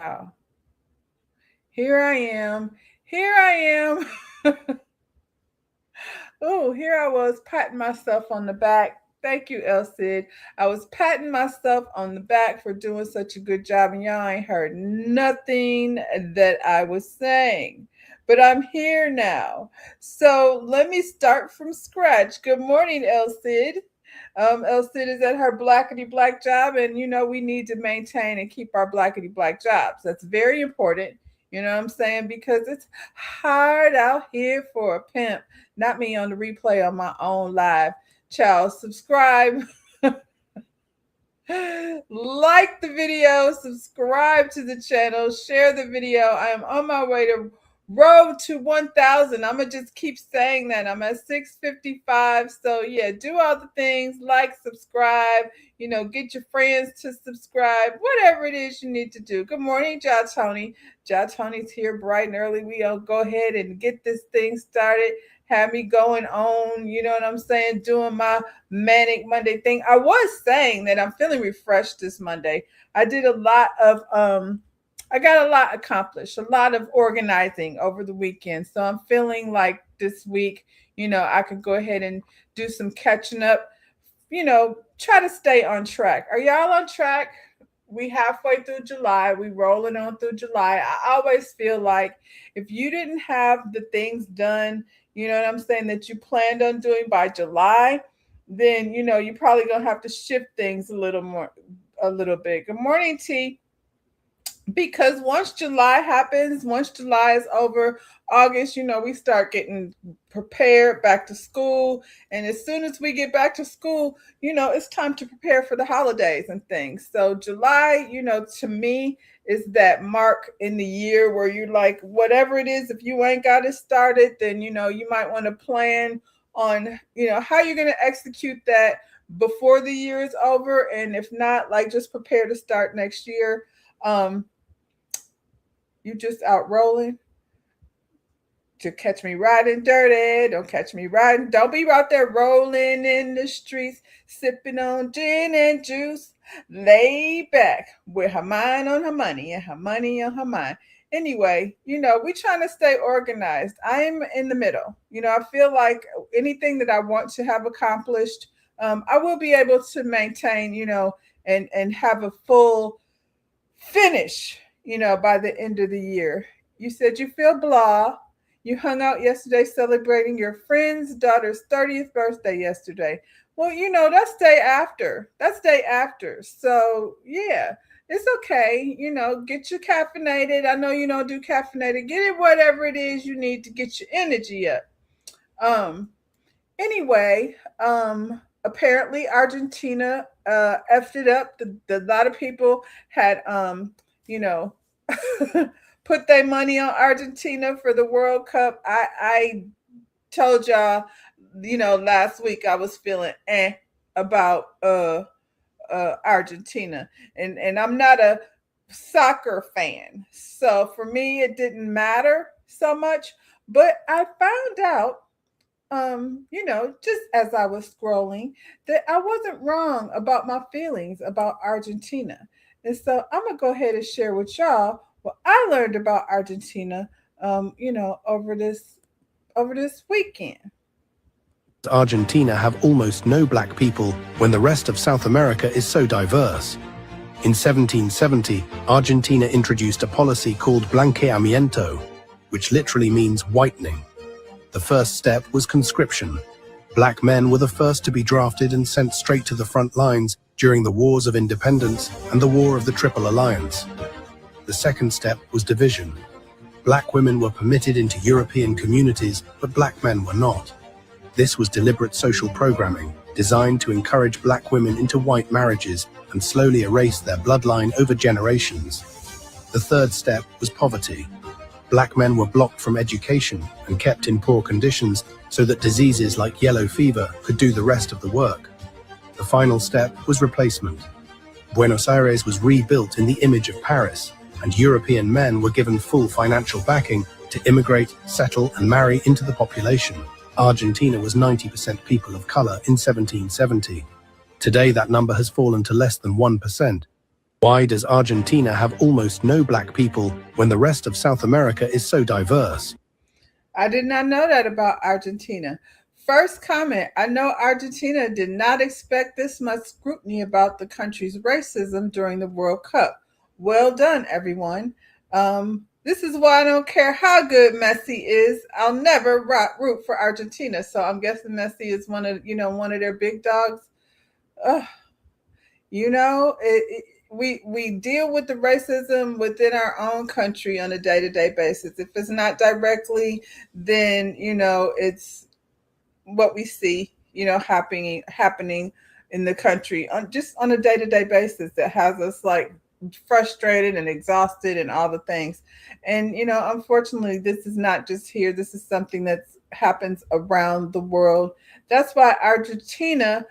Wow. Here I am. Here I am. Oh, here I was patting myself on the back. Thank you, El Cid. I was patting myself on the back for doing such a good job, and y'all ain't heard nothing that I was saying. But I'm here now. So let me start from scratch. Good morning, El Cid. El Cid is at her blackety black job, and we need to maintain and keep our blackety black jobs. That's very important. You know what I'm saying? Because it's hard out here for a pimp. Not me on the replay on my own live. Child, subscribe. Like the video, subscribe to the channel, share the video. I am on my way to road to 1,000. I'm gonna just keep saying that. I'm at 655. So yeah, do all the things, like, subscribe, get your friends to subscribe, whatever it is you need to do. Good morning, Ja Tony. Ja Tony's here bright and early. We'll go ahead and get this thing started. Have me going on, you know what I'm saying, doing my manic Monday thing. I was saying that I'm feeling refreshed this Monday. I did a lot of I got a lot accomplished, a lot of organizing over the weekend. So I'm feeling like this week, I could go ahead and do some catching up, try to stay on track. Are y'all on track? We halfway through July. We rolling on through July. I always feel like if you didn't have the things done, you know what I'm saying, that you planned on doing by July, then you're probably gonna have to shift things a little bit. Good morning, T. Because once July happens, once July is over, August, we start getting prepared back to school. And as soon as we get back to school, it's time to prepare for the holidays and things. So July, to me, is that mark in the year where you're like, whatever it is, if you ain't got it started, then, you might want to plan on, how you're going to execute that before the year is over. And if not, like, just prepare to start next year. You just out rolling to catch me riding dirty. Don't catch me riding. Don't be out there rolling in the streets, sipping on gin and juice. Lay back with her mind on her money and her money on her mind. Anyway, we trying to stay organized. I'm in the middle. I feel like anything that I want to have accomplished, I will be able to maintain, and have a full finish, by the end of the year. You said you feel blah. You hung out yesterday celebrating your friend's daughter's 30th birthday yesterday. Well, that's day after. That's day after. So, yeah, it's okay. Get your caffeinated. I know you don't do caffeinated. Get it whatever it is you need to get your energy up. Anyway, apparently Argentina effed it up. A lot of people had you know, put their money on Argentina for the World Cup. I told y'all, last week I was feeling about Argentina, and I'm not a soccer fan, so for me it didn't matter so much. But I found out, just as I was scrolling, that I wasn't wrong about my feelings about Argentina. And so I'm gonna go ahead and share with y'all what I learned about Argentina, over this weekend. Argentina have almost no black people when the rest of South America is so diverse. In 1770, Argentina introduced a policy called blanqueamiento, which literally means whitening. The first step was conscription. Black men were the first to be drafted and sent straight to the front lines during the Wars of Independence and the War of the Triple Alliance. The second step was division. Black women were permitted into European communities, but black men were not. This was deliberate social programming, designed to encourage black women into white marriages and slowly erase their bloodline over generations. The third step was poverty. Black men were blocked from education and kept in poor conditions so that diseases like yellow fever could do the rest of the work. The final step was replacement. Buenos Aires was rebuilt in the image of Paris, and European men were given full financial backing to immigrate, settle, and marry into the population. Argentina was 90% people of color in 1770. Today, that number has fallen to less than 1%. Why does Argentina have almost no black people when the rest of South America is so diverse? I did not know that about Argentina. First comment, I know Argentina did not expect this much scrutiny about the country's racism during the World Cup. Well done, everyone. This is why I don't care how good Messi is. I'll never root for Argentina. So I'm guessing Messi is one of their big dogs. Ugh. We deal with the racism within our own country on a day-to-day basis. If it's not directly, then it's what we see happening in the country on a day-to-day basis that has us like frustrated and exhausted and all the things. And unfortunately, this is not just here. This is something that happens around the world. That's why Argentina,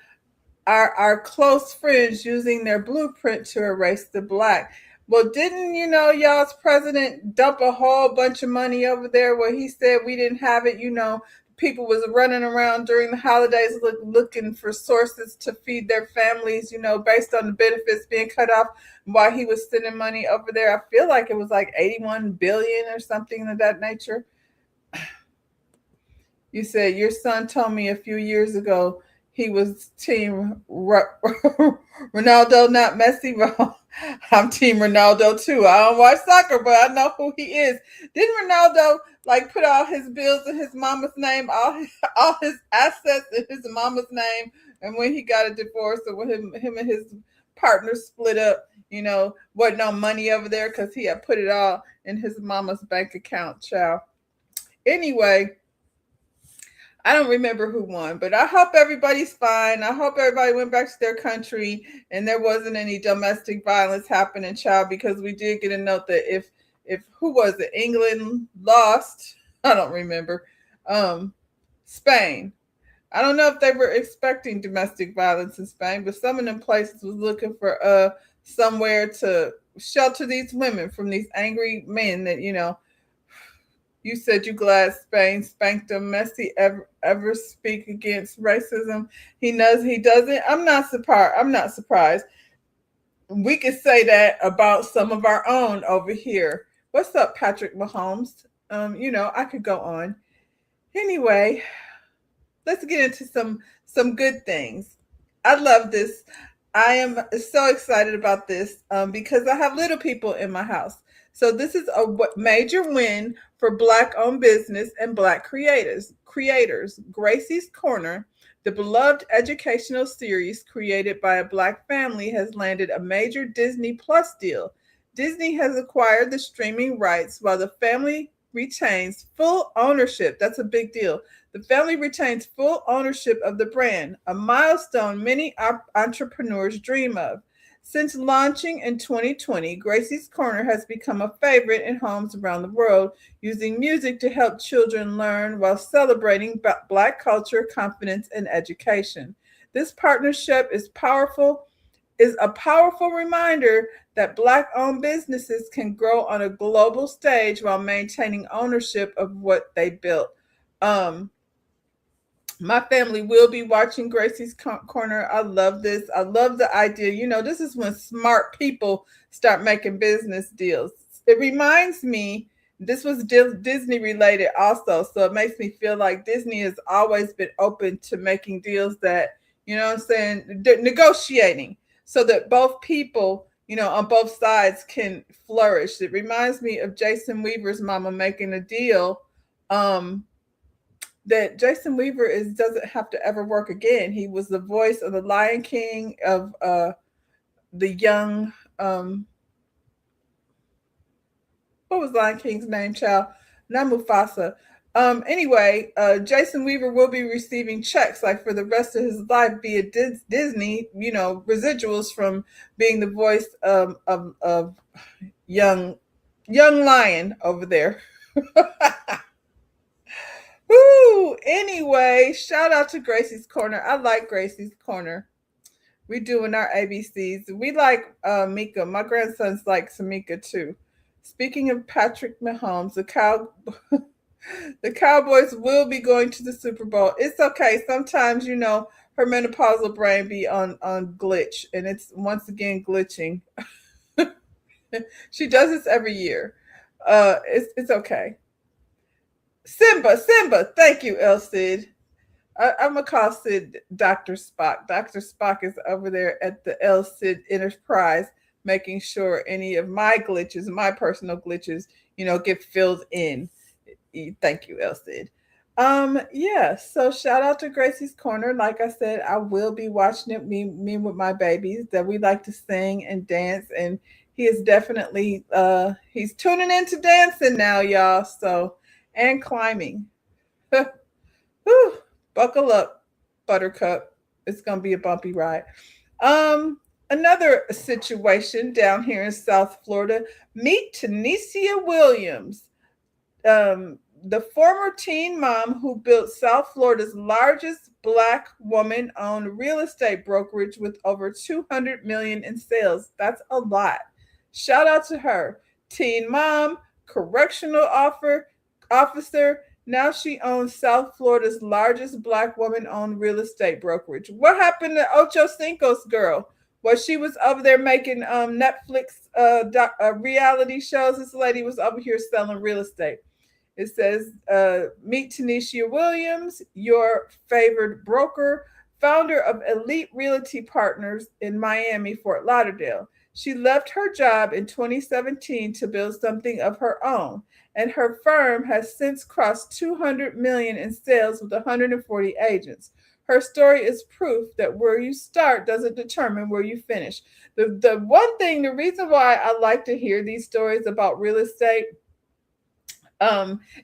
our close friends, using their blueprint to erase the black. Well, didn't y'all's president dump a whole bunch of money over there where he said we didn't have it? People was running around during the holidays looking for sources to feed their families, based on the benefits being cut off while he was sending money over there. I feel like it was like 81 billion or something of that nature. You said your son told me a few years ago he was team Ronaldo, not Messi. Well, I'm team Ronaldo too. I don't watch soccer, but I know who he is. Didn't Ronaldo put all his bills in his mama's name, all his assets in his mama's name? And when he got a divorce, or when him and his partner split up, wasn't no money over there because he had put it all in his mama's bank account, child. Anyway, I don't remember who won, but I hope everybody's fine. I hope everybody went back to their country and there wasn't any domestic violence happening, child, because we did get a note that if who was it? England lost. I don't remember. Spain. I don't know if they were expecting domestic violence in Spain, but some of them places was looking for somewhere to shelter these women from these angry men that, You said you glad Spain spanked them. Messi ever speak against racism? He knows he doesn't. I'm not surprised. We could say that about some of our own over here. What's up, Patrick Mahomes? I could go on. Anyway, let's get into some good things. I love this. I am so excited about this because I have little people in my house. So this is a major win for Black-owned business and Black creators. Gracie's Corner, the beloved educational series created by a Black family, has landed a major Disney Plus deal. Disney has acquired the streaming rights while the family retains full ownership. That's a big deal. The family retains full ownership of the brand, a milestone many entrepreneurs dream of. Since launching in 2020, Gracie's Corner has become a favorite in homes around the world, using music to help children learn while celebrating Black culture, confidence, and education. This partnership is a powerful reminder that Black-owned businesses can grow on a global stage while maintaining ownership of what they built. My family will be watching Gracie's Corner. I love this. I love the idea. This is when smart people start making business deals. It reminds me, this was Disney related also. So it makes me feel like Disney has always been open to making deals that, negotiating so that both people, on both sides can flourish. It reminds me of Jason Weaver's mama making a deal that Jason Weaver doesn't have to ever work again. He was the voice of the Lion King, of the young, what was Lion King's name, child? Not Mufasa. Anyway, Jason Weaver will be receiving checks for the rest of his life via Disney, residuals from being the voice of young lion over there. Woo! Anyway, shout out to Gracie's Corner. I like Gracie's Corner. We doing our ABCs. We like Mika. My grandsons like Samika too. Speaking of Patrick Mahomes, the Cowboys will be going to the Super Bowl. It's okay. Sometimes, her menopausal brain be on glitch, and it's once again glitching. She does this every year. It's okay. Simba. Thank you, El Cid. I'm gonna call Sid Dr. Spock. Dr. Spock is over there at the El Cid Enterprise, making sure any of my glitches, my personal glitches, get filled in. Thank you, El Cid. Yeah, so shout out to Gracie's Corner. Like I said, I will be watching it, me with my babies that we like to sing and dance, and he is definitely he's tuning into dancing now, y'all. So, and climbing. Whew, buckle up, Buttercup. It's gonna be a bumpy ride. Um, Another situation down here in South Florida. Meet Tanisha Williams, the former teen mom who built South Florida's largest Black woman-owned real estate brokerage with over 200 million in sales. That's a lot. Shout out to her. Teen mom, correctional officer. Now she owns South Florida's largest Black woman-owned real estate brokerage. What happened to Ocho Cinco's girl? Well, she was over there making Netflix reality shows. This lady was over here selling real estate. It says, meet Tanisha Williams, your favored broker, founder of Elite Realty Partners in Miami, Fort Lauderdale. She left her job in 2017 to build something of her own, and her firm has since crossed 200 million in sales with 140 agents. Her story is proof that where you start doesn't determine where you finish. The one thing, the reason why I like to hear these stories about real estate,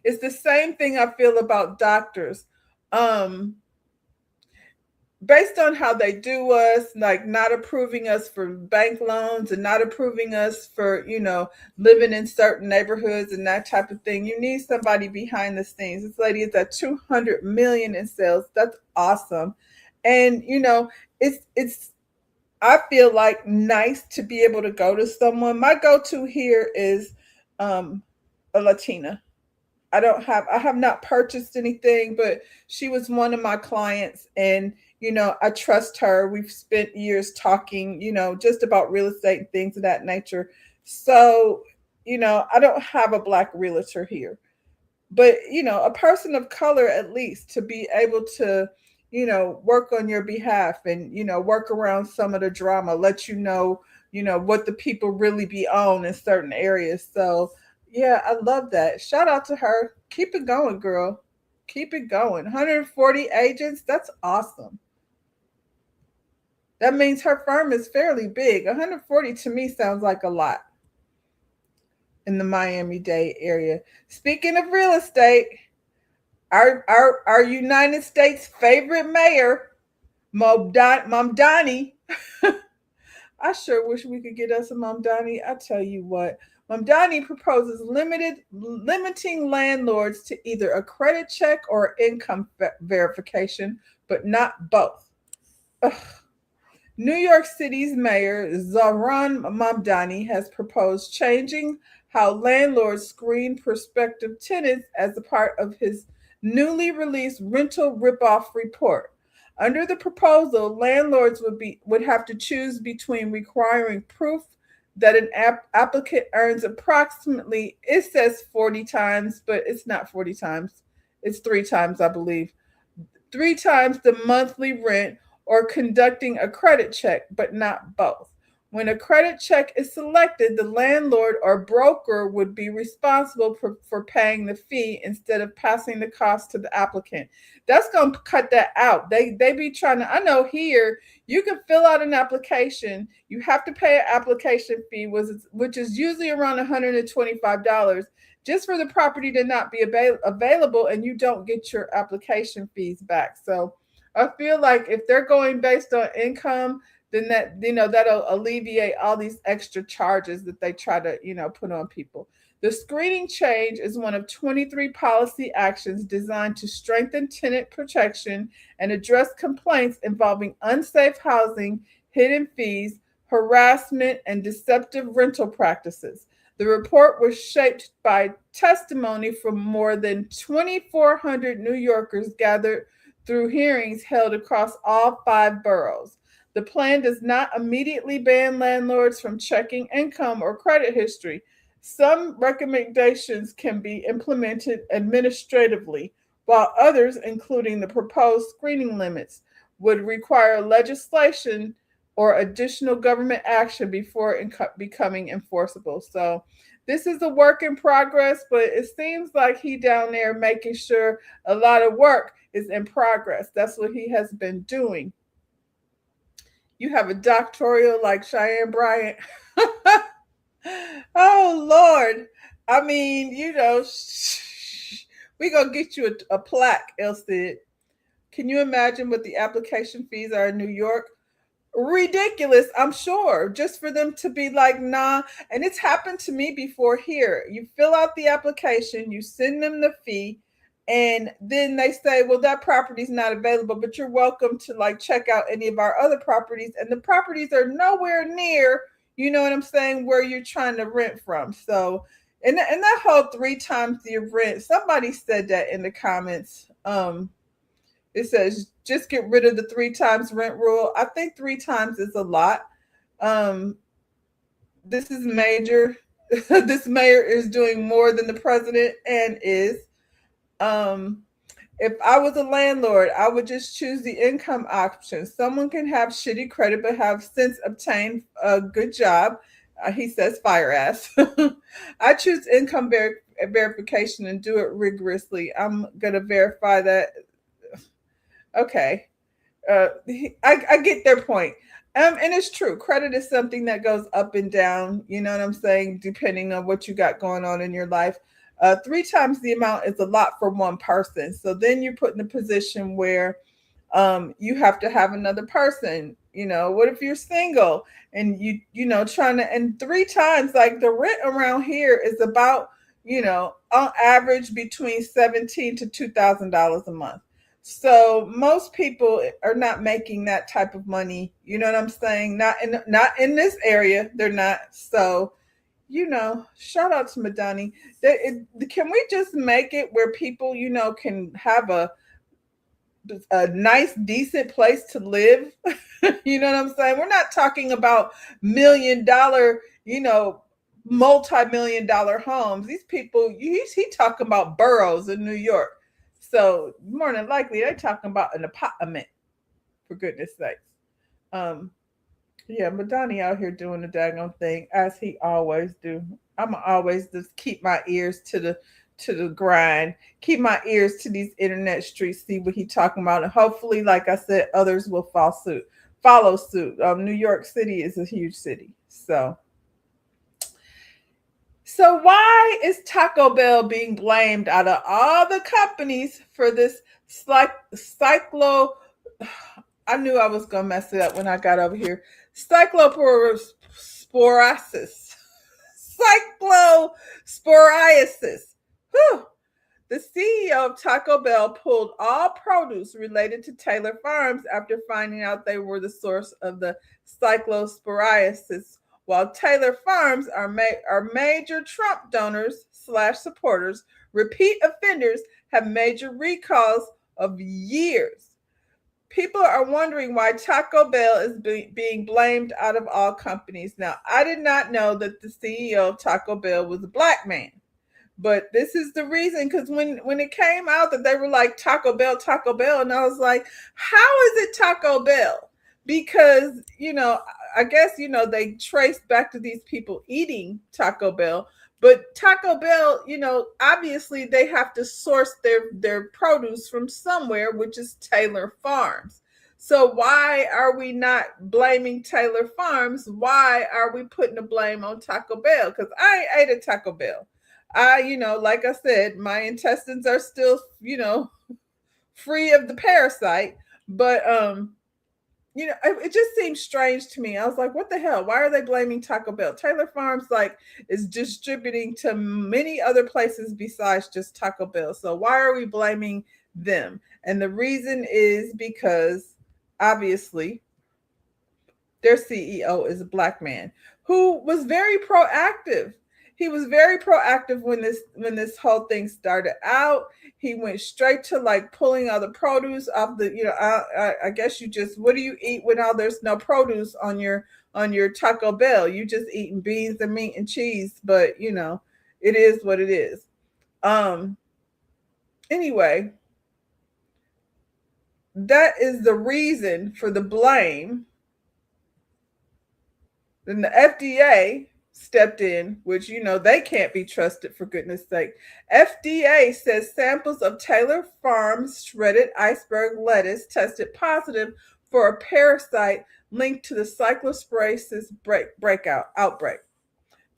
it's the same thing I feel about doctors. Based on how they do us, like not approving us for bank loans and not approving us for, living in certain neighborhoods and that type of thing. You need somebody behind the scenes. This lady is at 200 million in sales. That's awesome. And, it's I feel like nice to be able to go to someone. My go-to here is a Latina. I have not purchased anything, but she was one of my clients, and I trust her. We've spent years talking, just about real estate and things of that nature. So, I don't have a Black realtor here, but a person of color at least to be able to work on your behalf and work around some of the drama, let what the people really be on in certain areas. So yeah, I love that. Shout out to her. Keep it going, girl. Keep it going. 140 agents. That's awesome. That means her firm is fairly big. 140 to me sounds like a lot in the Miami-Dade area. Speaking of real estate, our United States favorite mayor, Mamdani. I sure wish we could get us a Mamdani. I tell you what, Mamdani proposes limiting landlords to either a credit check or income verification, but not both. Ugh. New York City's mayor, Zohran Mamdani, has proposed changing how landlords screen prospective tenants as a part of his newly released rental ripoff report. Under the proposal, landlords would have to choose between requiring proof that an applicant earns approximately, it says 40 times, but it's not 40 times. It's 3 times, I believe. 3 times the monthly rent, or conducting a credit check, but not both. When a credit check is selected, the landlord or broker would be responsible for paying the fee instead of passing the cost to the applicant. That's going to cut that out. They be trying to, I know here, you can fill out an application. You have to pay an application fee, which is usually around $125, just for the property to not be available, and you don't get your application fees back. So I feel like if they're going based on income, then that'll alleviate all these extra charges that they try to put on people. The screening change is one of 23 policy actions designed to strengthen tenant protection and address complaints involving unsafe housing, hidden fees, harassment, and deceptive rental practices. The report was shaped by testimony from more than 2,400 New Yorkers gathered through hearings held across all 5 boroughs. The plan does not immediately ban landlords from checking income or credit history. Some recommendations can be implemented administratively, while others, including the proposed screening limits, would require legislation or additional government action before becoming enforceable. So this is a work in progress, but it seems like he down there making sure a lot of work is in progress. That's what he has been doing. You have a doctoral like Cheyenne Bryant. Oh Lord. I mean, we gonna get you a plaque, Elsid. Can you imagine what the application fees are in New York? Ridiculous, I'm sure, just for them to be like, nah. And it's happened to me before here. You fill out the application, you send them the fee, and then they say, well, that property's not available, but you're welcome to like check out any of our other properties. And the properties are nowhere near, you know what I'm saying, where you're trying to rent from. So, and that whole 3 times the rent, somebody said that in the comments. It says just get rid of the 3 times rent rule. I think 3 times is a lot. This is major. This mayor is doing more than the president and is. If I was a landlord, I would just choose the income option. Someone can have shitty credit but have since obtained a good job. He says fire ass. I choose income verification and do it rigorously. I'm going to verify that. Okay. I get their point. And it's true. Credit is something that goes up and down, you know what I'm saying, depending on what you got going on in your life. 3 times the amount is a lot for one person. So then you're put in a position where you have to have another person. You know, what if you're single and trying to, and 3 times, like the rent around here is about, on average between $1,700 to $2,000 a month. So most people are not making that type of money. You know what I'm saying? Not in this area. They're not. So, shout out to Madani. Can we just make it where people, can have a nice, decent place to live? You know what I'm saying? We're not talking about $1 million, multi-million-dollar homes. These people, he talking about boroughs in New York. So more than likely, they're talking about an apartment, for goodness sakes. Yeah, Madani out here doing the daggone thing as he always do. I'm always just keep my ears to the grind, keep my ears to these internet streets, see what he talking about, and hopefully, like I said, others will follow suit. New York City is a huge city, so. So why is Taco Bell being blamed out of all the companies for this cyclo? I knew I was going to mess it up when I got over here. Cyclosporiasis. Cyclosporiasis. Whew. The CEO of Taco Bell pulled all produce related to Taylor Farms after finding out they were the source of the cyclosporiasis. While Taylor Farms are major Trump donors / supporters, repeat offenders have major recalls of years. People are wondering why Taco Bell is being blamed out of all companies. Now, I did not know that the CEO of Taco Bell was a black man. But this is the reason, because when it came out that they were like Taco Bell, and I was like, how is it Taco Bell? Because, I guess, they traced back to these people eating Taco Bell. But Taco Bell, obviously they have to source their produce from somewhere, which is Taylor Farms. So why are we not blaming Taylor Farms? Why are we putting the blame on Taco Bell? Because I ate a Taco Bell. Like I said, my intestines are still, free of the parasite. But, it just seems strange to me. I was like, what the hell? Why are they blaming Taco Bell? Taylor Farms, is distributing to many other places besides just Taco Bell. So why are we blaming them? And the reason is because, obviously, their CEO is a black man who was very proactive he was very proactive when this whole thing started out. He went straight to like pulling all the produce off the, I guess you just, what do you eat when all there's no produce on your Taco Bell? You just eating beans and meat and cheese, but it is what it is. Anyway, that is the reason for the blame. Then the FDA stepped in, which they can't be trusted, for goodness sake. FDA says samples of Taylor Farms shredded iceberg lettuce tested positive for a parasite linked to the cyclosporasis outbreak.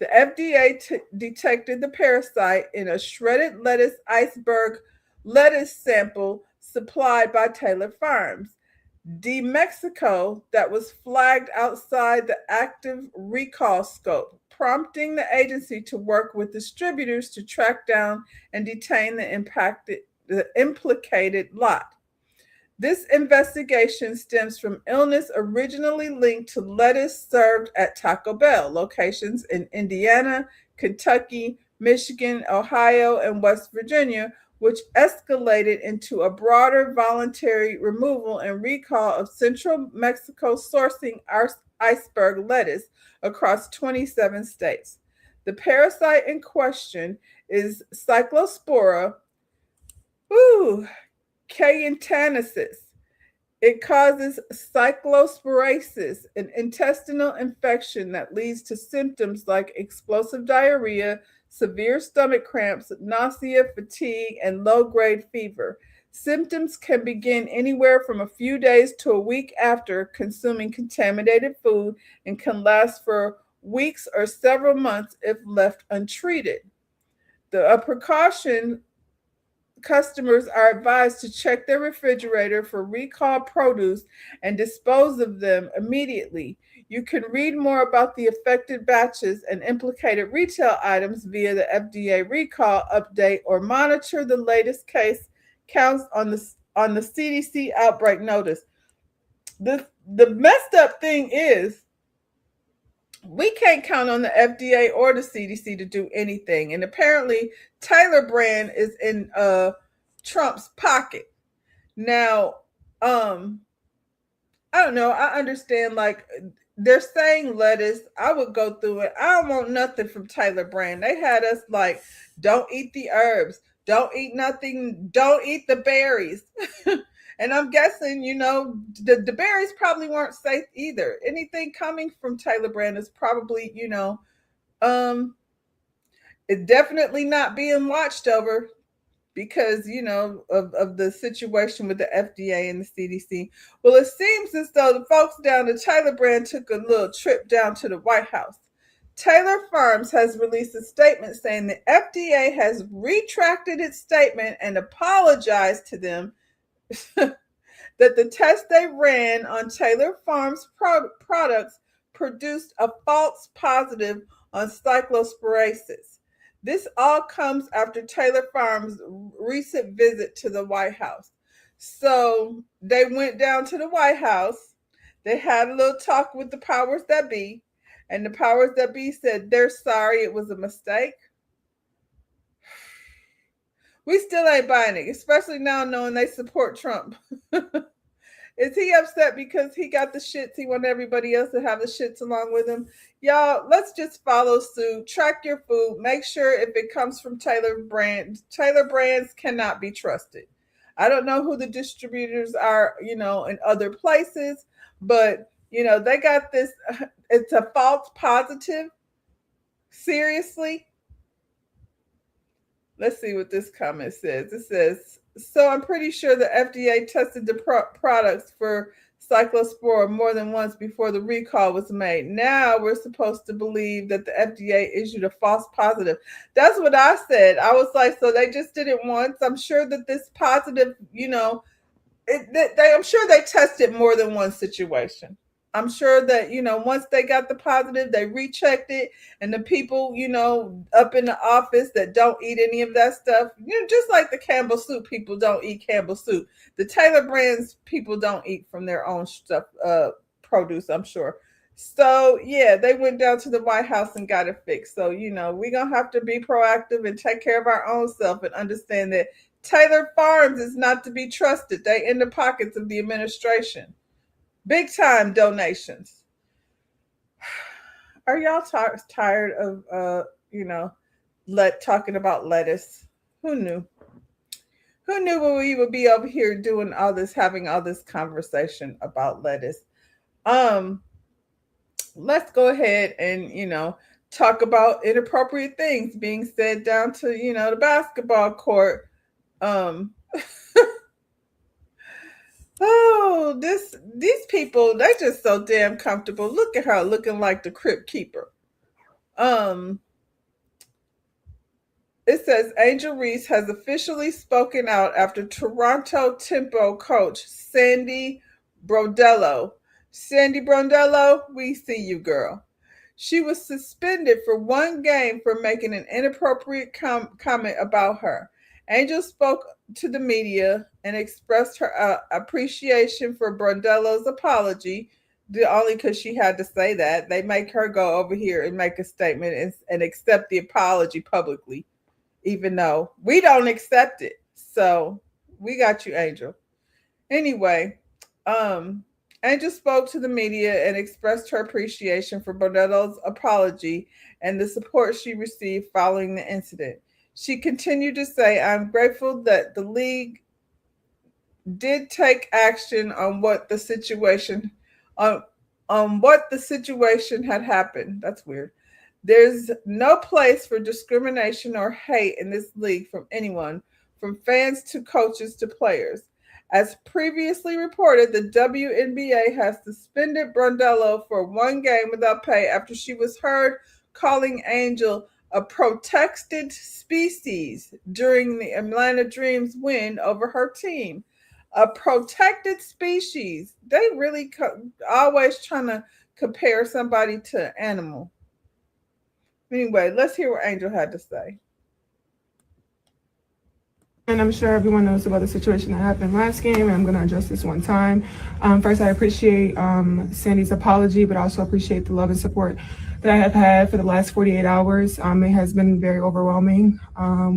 The FDA detected the parasite in a shredded lettuce iceberg lettuce sample supplied by Taylor Farms de Mexico that was flagged outside the active recall scope, prompting the agency to work with distributors to track down and detain the implicated lot. This investigation stems from illness originally linked to lettuce served at Taco Bell locations in Indiana, Kentucky, Michigan, Ohio, and West Virginia, which escalated into a broader voluntary removal and recall of central Mexico sourcing iceberg lettuce across 27 states. The parasite in question is Cyclospora cayetanensis. It causes cyclosporasis, an intestinal infection that leads to symptoms like explosive diarrhea, severe stomach cramps, nausea, fatigue, and low-grade fever. Symptoms can begin anywhere from a few days to a week after consuming contaminated food and can last for weeks or several months if left untreated. The precaution: customers are advised to check their refrigerator for recalled produce and dispose of them immediately. You can read more about the affected batches and implicated retail items via the FDA recall update or monitor the latest case counts on the CDC outbreak notice. The messed up thing is we can't count on the FDA or the CDC to do anything. And apparently Taylor brand is in Trump's pocket. Now, I don't know. I understand, like, they're saying lettuce. I would go through it. I don't want nothing from Taylor brand. They had us like, don't eat the herbs. Don't eat nothing. Don't eat the berries. And I'm guessing, the berries probably weren't safe either. Anything coming from Taylor brand is probably, it's definitely not being watched over because, of the situation with the FDA and the CDC. Well, it seems as though the folks down at Taylor brand took a little trip down to the White House. Taylor Farms has released a statement saying the FDA has retracted its statement and apologized to them that the test they ran on Taylor Farms products produced a false positive on cyclosporasis. This all comes after Taylor Farms' recent visit to the White House. So they went down to the White House. They had a little talk with the powers that be, and the powers that be said they're sorry, it was a mistake. We still ain't buying it, especially now knowing they support Trump. Is he upset because he got the shits? He wanted everybody else to have the shits along with him. Y'all, let's just follow suit. Track your food. Make sure if it comes from Taylor brand. Taylor brands cannot be trusted. I don't know who the distributors are, in other places, but, they got this. It's a false positive. Seriously? Let's see what this comment says. It says, so I'm pretty sure the FDA tested the products for Cyclospora more than once before the recall was made. Now we're supposed to believe that the FDA issued a false positive. That's what I said. I was like, so they just did it once. I'm sure that this positive, I'm sure they tested more than one situation. I'm sure that, once they got the positive, they rechecked it. And the people, up in the office that don't eat any of that stuff, just like the Campbell Soup people don't eat Campbell Soup. The Taylor brands people don't eat from their own stuff, produce, I'm sure. So yeah, they went down to the White House and got it fixed. So we're gonna have to be proactive and take care of our own self and understand that Taylor Farms is not to be trusted. They in the pockets of the administration. Big time donations. Are y'all tired of talking about lettuce? Who knew? Who knew we would be over here doing all this, having all this conversation about lettuce? Um, let's go ahead and talk about inappropriate things being said down to the basketball court. Um, oh, these people, they're just so damn comfortable. Look at her looking like the Crypt Keeper. Um, It says Angel Reese has officially spoken out after Toronto Tempo coach Sandy Brodello. Sandy Brodello, we see you, girl. She was suspended for one game for making an inappropriate comment about her. Angel spoke to the media and expressed her appreciation for Brodello's apology. Only because she had to say that. They make her go over here and make a statement and accept the apology publicly, even though we don't accept it. So we got you, Angel. Anyway, Angel spoke to the media and expressed her appreciation for Brodello's apology and the support she received following the incident. She continued to say, I'm grateful that the league did take action on what the situation had happened. That's weird. There's no place for discrimination or hate in this league from anyone, from fans to coaches to players. As previously reported, the WNBA has suspended Brodello for one game without pay after she was heard calling Angel a protected species during the Atlanta Dreams win over her team. A protected species. They really always trying to compare somebody to an animal. Anyway, let's hear what Angel had to say. And I'm sure everyone knows about the situation that happened last game, and I'm going to address this one time. First, I appreciate Sandy's apology, but I also appreciate the love and support that I have had for the last 48 hours. It has been very overwhelming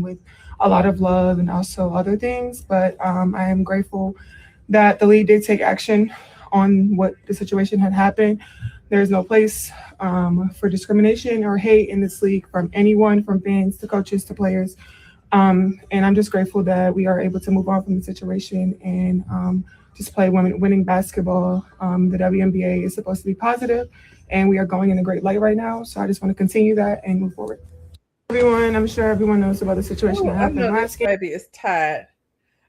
with a lot of love and also other things, but I am grateful that the league did take action on what the situation had happened. There's no place for discrimination or hate in this league from anyone, from fans to coaches to players. And I'm just grateful that we are able to move on from the situation and just play winning basketball. The WNBA is supposed to be positive, and we are going in a great light right now. So I just want to continue that and move forward. Everyone, I'm sure everyone knows about the situation that happened last game. Baby is tired.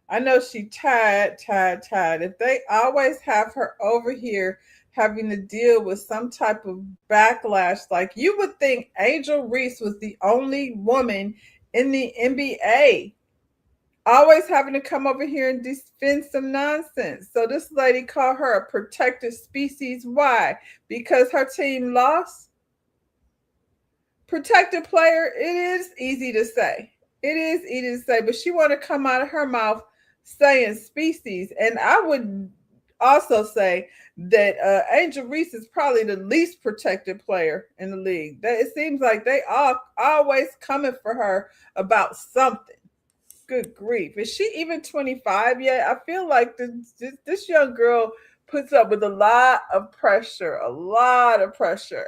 I know she tired. If they always have her over here having to deal with some type of backlash, like you would think Angel Reese was the only woman in the NBA, always having to come over here and defend some nonsense. So this lady called her a protected species. Why? Because her team lost? Protected player, it is easy to say. It is easy to say, but she want to come out of her mouth saying species. And I would also say that Angel Reese is probably the least protected player in the league. That it seems like they are always coming for her about something. Good grief. Is she even 25 yet? I feel like this young girl puts up with a lot of pressure.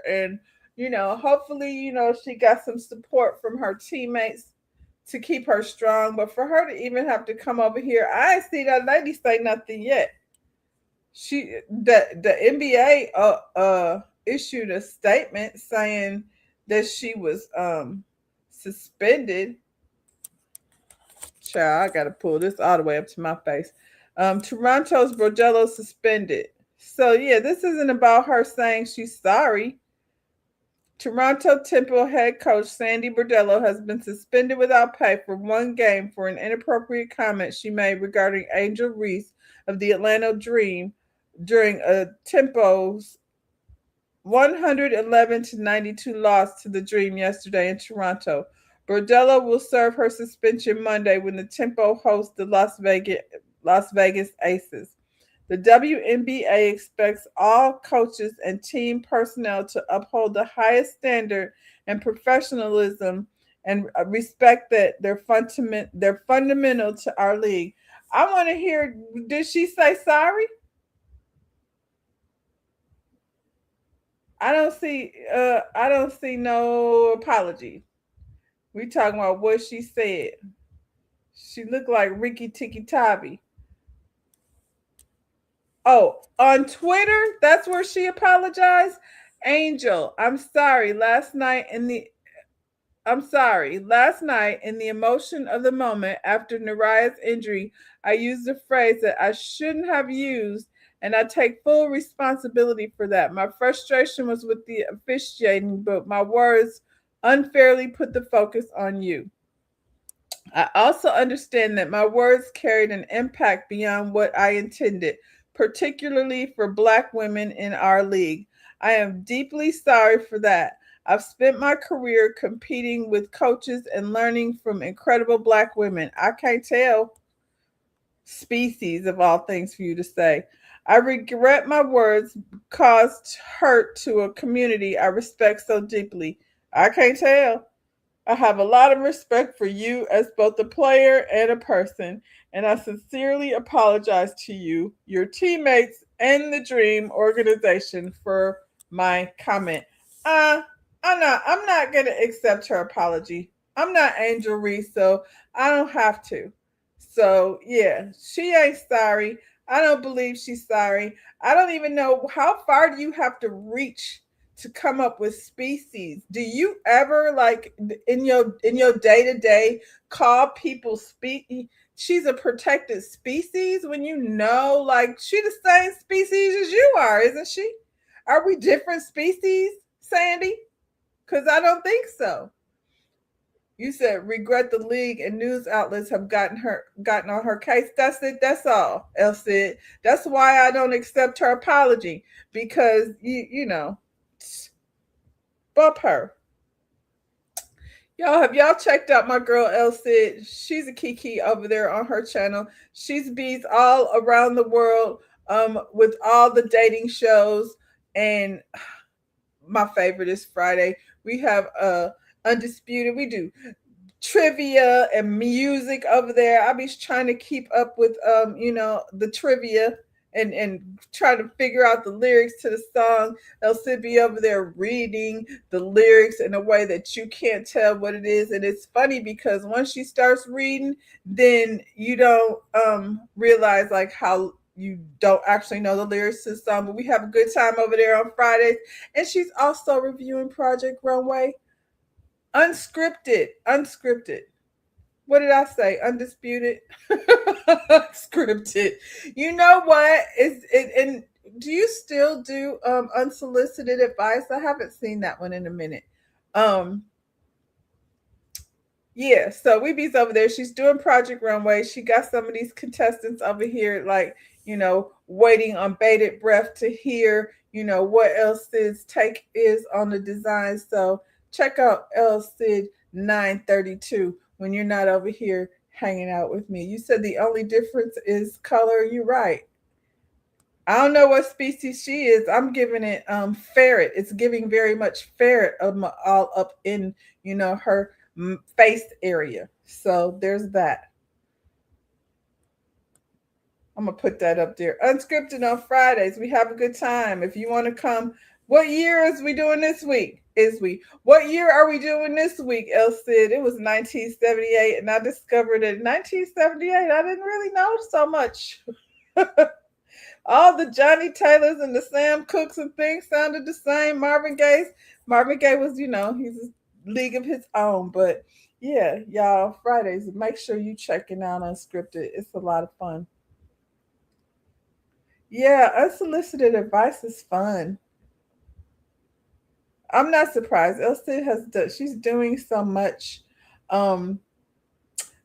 And, hopefully, she got some support from her teammates to keep her strong. But for her to even have to come over here, I ain't see that lady say nothing yet. The NBA issued a statement saying that she was suspended. Child, I gotta pull this all the way up to my face. Toronto's Brodello suspended. So yeah, this isn't about her saying she's sorry. Toronto Temple head coach Sandy Brodello has been suspended without pay for one game for an inappropriate comment she made regarding Angel Reese of the Atlanta Dream during a Tempo's 111-92 loss to the Dream yesterday in Toronto. Brodello will serve her suspension Monday when the Tempo hosts the Las Vegas Aces. The WNBA expects all coaches and team personnel to uphold the highest standard and professionalism and respect that they're fundamental to our league. I want to hear, did she say sorry? I don't see no apology. We talking about what she said. She looked like Ricky Tikki Tavi. Oh, on Twitter, that's where she apologized. Angel, I'm sorry. Last night, in the emotion of the moment after Naraya's injury, I used a phrase that I shouldn't have used, and I take full responsibility for that. My frustration was with the officiating, but my words unfairly put the focus on you. I also understand that my words carried an impact beyond what I intended, particularly for Black women in our league. I am deeply sorry for that. I've spent my career competing with coaches and learning from incredible Black women. I can't tell, species of all things for you to say. I regret my words caused hurt to a community I respect so deeply. I can't tell. I have a lot of respect for you as both a player and a person, and I sincerely apologize to you, your teammates, and the Dream organization for my comment. Uh, I'm not gonna accept her apology. I'm not Angel Reese, so I don't have to. So yeah, she ain't sorry. I don't believe she's sorry. I don't even know how far do you have to reach to come up with species. Do you ever like in your day to day call people she's a protected species when you know like she the same species as you are, isn't she? Are we different species, Sandy? Because I don't think so. You said regret the league and news outlets have gotten on her case. That's it. That's all. El said. That's why I don't accept her apology because you know, bump her. Y'all, have y'all checked out my girl El Cid? She's a Kiki over there on her channel. She's beats all around the world with all the dating shows. And my favorite is Friday. We have Undisputed. We do trivia and music over there. I be trying to keep up with the trivia and try to figure out the lyrics to the song. They'll sit be over there reading the lyrics in a way that you can't tell what it is. And it's funny because once she starts reading, then you don't realize like how you don't actually know the lyrics to the song. But we have a good time over there on Fridays. And she's also reviewing Project Runway. Unscripted. What did I say? Undisputed. Unscripted. You know what? And do you still do unsolicited advice? I haven't seen that one in a minute. Yeah, so we be's over there. She's doing Project Runway. She got some of these contestants over here, like, waiting on bated breath to hear, what else Sid's take is on the design. So check out El Cid 932 when you're not over here hanging out with me. You said the only difference is color. You're right. I don't know what species she is. I'm giving it ferret. It's giving very much ferret all up in, her face area. So there's that. I'm going to put that up there. Unscripted on Fridays. We have a good time. If you want to come, what year is we doing this week? What year are we doing this week, El Cid? It was 1978, and I discovered it in 1978. I didn't really know so much. All the Johnny Taylors and the Sam Cookes and things sounded the same. Marvin Gaye was, he's a league of his own. But yeah, y'all, Fridays, make sure you checking out Unscripted. It's a lot of fun. Yeah, unsolicited advice is fun. I'm not surprised. Elsa she's doing so much.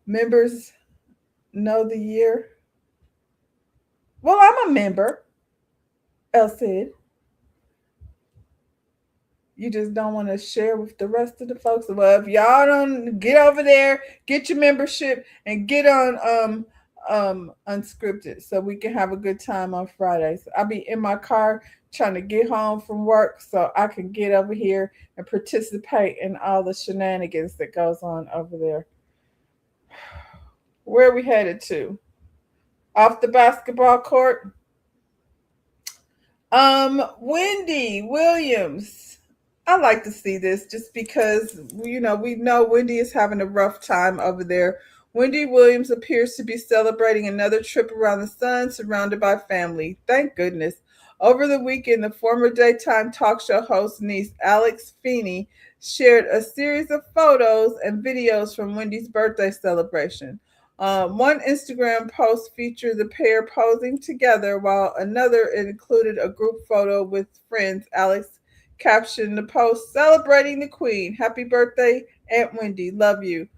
Members know the year. Well, I'm a member, Elsa. You just don't want to share with the rest of the folks. Well, if y'all don't get over there, get your membership and get on unscripted so we can have a good time on Fridays. I'll be in my car trying to get home from work so I can get over here and participate in all the shenanigans that goes on over there. Where are we headed to? Off the basketball court? Wendy Williams. I like to see this just because we know Wendy is having a rough time over there. Wendy Williams appears to be celebrating another trip around the sun surrounded by family. Thank goodness. Over the weekend, the former daytime talk show host niece Alex Feeney shared a series of photos and videos from Wendy's birthday celebration. One Instagram post featured the pair posing together, while another included a group photo with friends. Alex captioned the post, "Celebrating the Queen. Happy birthday, Aunt Wendy. Love you."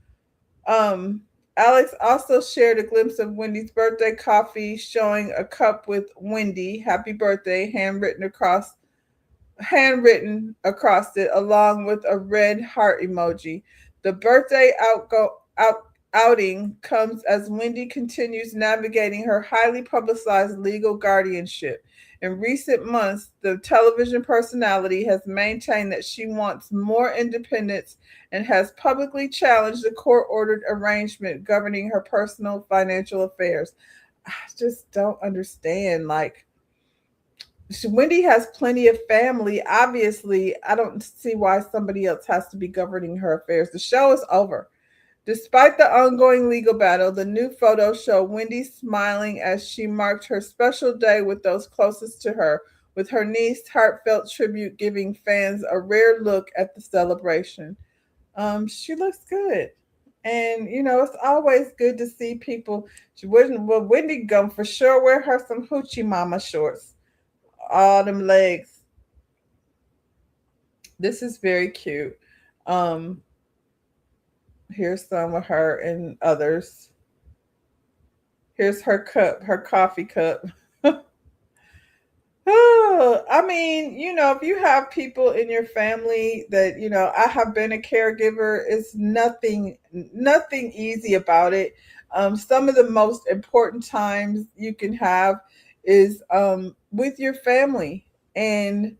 Alex also shared a glimpse of Wendy's birthday coffee, showing a cup with "Wendy, Happy Birthday" handwritten across it, along with a red heart emoji. The birthday outing comes as Wendy continues navigating her highly publicized legal guardianship. In recent months, the television personality has maintained that she wants more independence and has publicly challenged the court-ordered arrangement governing her personal financial affairs. I just don't understand. Like, Wendy has plenty of family. Obviously, I don't see why somebody else has to be governing her affairs. The show is over. Despite the ongoing legal battle, the new photos show Wendy smiling as she marked her special day with those closest to her, with her niece heartfelt tribute giving fans a rare look at the celebration. She looks good. And it's always good to see people. She wouldn't well Wendy gum for sure wear her some hoochie mama shorts. All them legs. This is very cute. Um Here's some of her and others. Here's her cup, her coffee cup. Oh, I mean, if you have people in your family that, I have been a caregiver, it's nothing easy about it. Some of the most important times you can have is with your family. And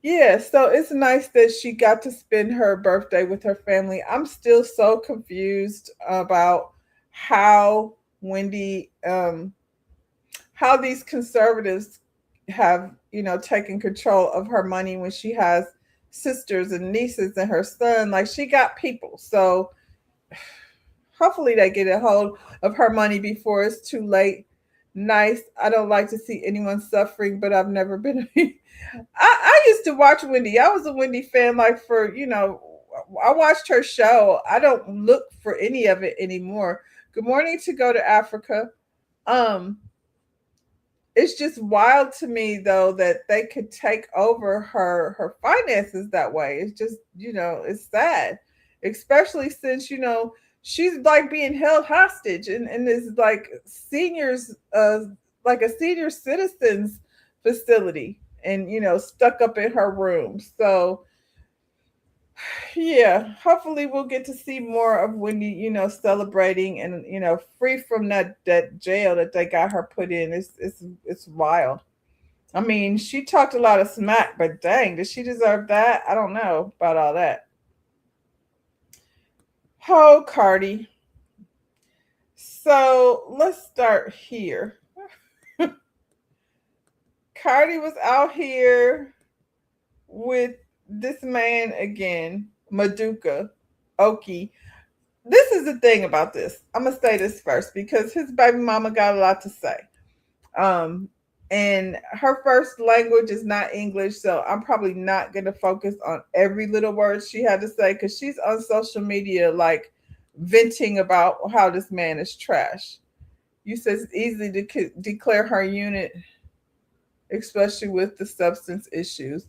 yeah, so it's nice that she got to spend her birthday with her family. I'm still so confused about how Wendy, how these conservatives have, taken control of her money when she has sisters and nieces and her son. Like, she got people. So hopefully they get a hold of her money before it's too late. Nice. I don't like to see anyone suffering, but I've never been. I used to watch Wendy. I was a Wendy fan, like I watched her show. I don't look for any of it anymore. Good morning to go to Africa. Um, it's just wild to me though that they could take over her finances that way. It's just, it's sad. Especially since, she's like being held hostage and is like seniors like a senior citizens facility and stuck up in her room. So yeah, hopefully we'll get to see more of Wendy, celebrating and free from that jail that they got her put in. It's wild. I mean, she talked a lot of smack, but dang, does she deserve that? I don't know about all that. Oh, Cardi. So let's start here. Cardi was out here with this man again, Maduka Oki. This is the thing about this. I'm gonna say this first because his baby mama got a lot to say. And her first language is not English, so I'm probably not gonna focus on every little word she had to say because she's on social media like venting about how this man is trash. You said it's easy to declare her unit, especially with the substance issues.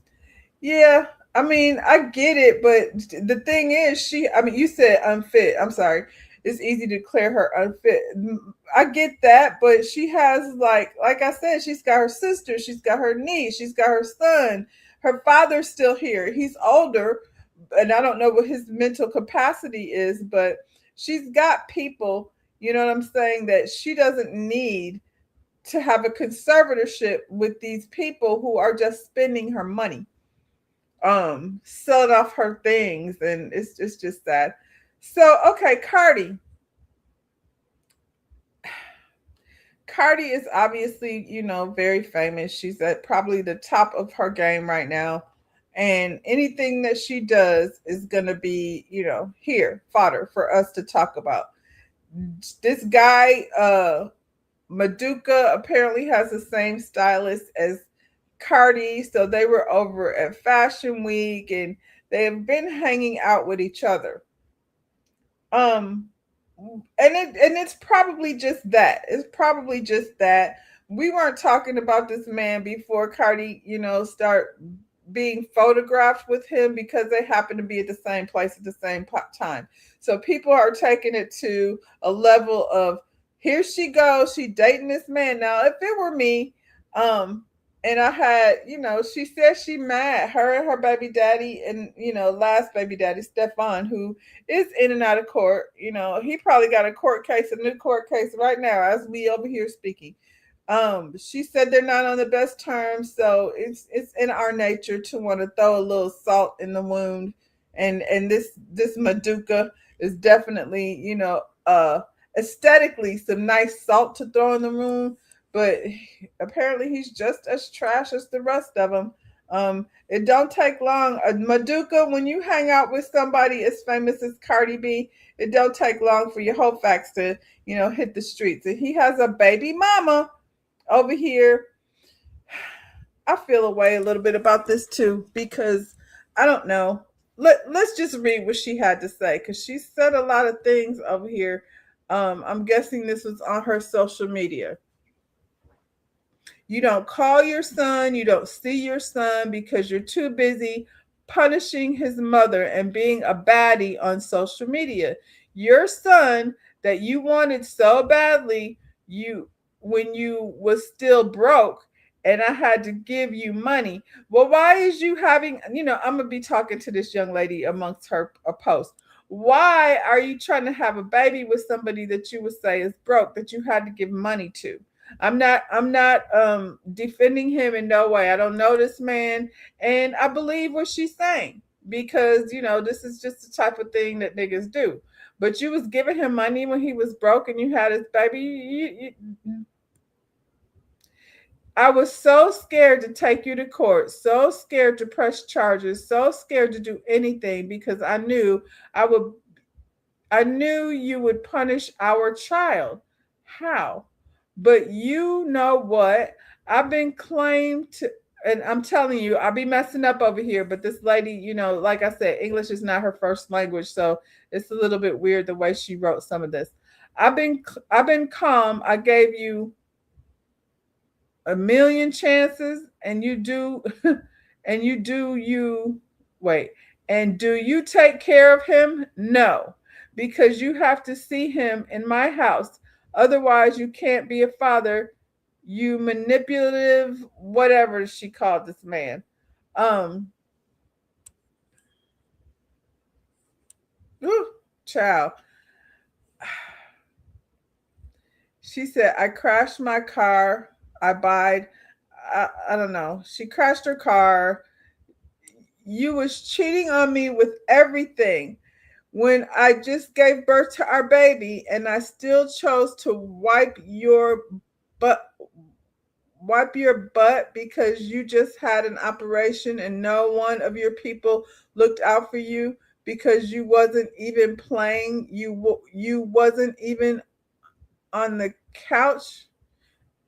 Yeah, I mean, I get it, but the thing is, you said unfit. I'm sorry. It's easy to declare her unfit. I get that, but she has like I said, she's got her sister, she's got her niece, she's got her son. Her father's still here. He's older, and I don't know what his mental capacity is, but she's got people, You know what I'm saying? That she doesn't need to have a conservatorship with these people who are just spending her money, selling off her things, and it's just that. So okay, Cardi is obviously, very famous. She's at probably the top of her game right now. And anything that she does is going to be, here, fodder for us to talk about. This guy, Maduka, apparently has the same stylist as Cardi. So they were over at Fashion Week and they have been hanging out with each other. And it's probably just that. It's probably just that. We weren't talking about this man before Cardi, start being photographed with him because they happen to be at the same place at the same time. So people are taking it to a level of, here she goes, she dating this man. Now, if it were me, and I had, she said she mad, her and her baby daddy, and, last baby daddy, Stefan, who is in and out of court. He probably got a new court case right now as we over here speaking. She said they're not on the best terms, so it's in our nature to want to throw a little salt in the wound. And this Maduka is definitely, aesthetically some nice salt to throw in the wound, but apparently he's just as trash as the rest of them. It don't take long. Maduka, when you hang out with somebody as famous as Cardi B, it don't take long for your whole facts to, hit the streets. And he has a baby mama over here. I feel a way a little bit about this too, because I don't know. Let's just read what she had to say, because she said a lot of things over here. I'm guessing this was on her social media. You don't call your son, you don't see your son because you're too busy punishing his mother and being a baddie on social media. Your son that you wanted so badly, when you was still broke and I had to give you money. Well, why is you having, I'm going to be talking to this young lady amongst her post. Why are you trying to have a baby with somebody that you would say is broke, that you had to give money to? I'm not defending him in no way. I don't know this man, and I believe what she's saying, because this is just the type of thing that niggas do. But you was giving him money when he was broke and you had his baby. I was so scared to take you to court, so scared to press charges, so scared to do anything, because I knew you would punish our child. How? But you know what? I've been claimed to, and I'm telling you, I'll be messing up over here. But this lady, like I said, English is not her first language, so it's a little bit weird the way she wrote some of this. I've been calm. I gave you a million chances, and you do, and do you take care of him? No, because you have to see him in my house. Otherwise, you can't be a father. You manipulative, whatever she called this man. Child. She said, I crashed my car. I don't know. She crashed her car. You was cheating on me with everything. When I just gave birth to our baby and I still chose to wipe your butt because you just had an operation and no one of your people looked out for you, because you wasn't even playing, you wasn't even on the couch.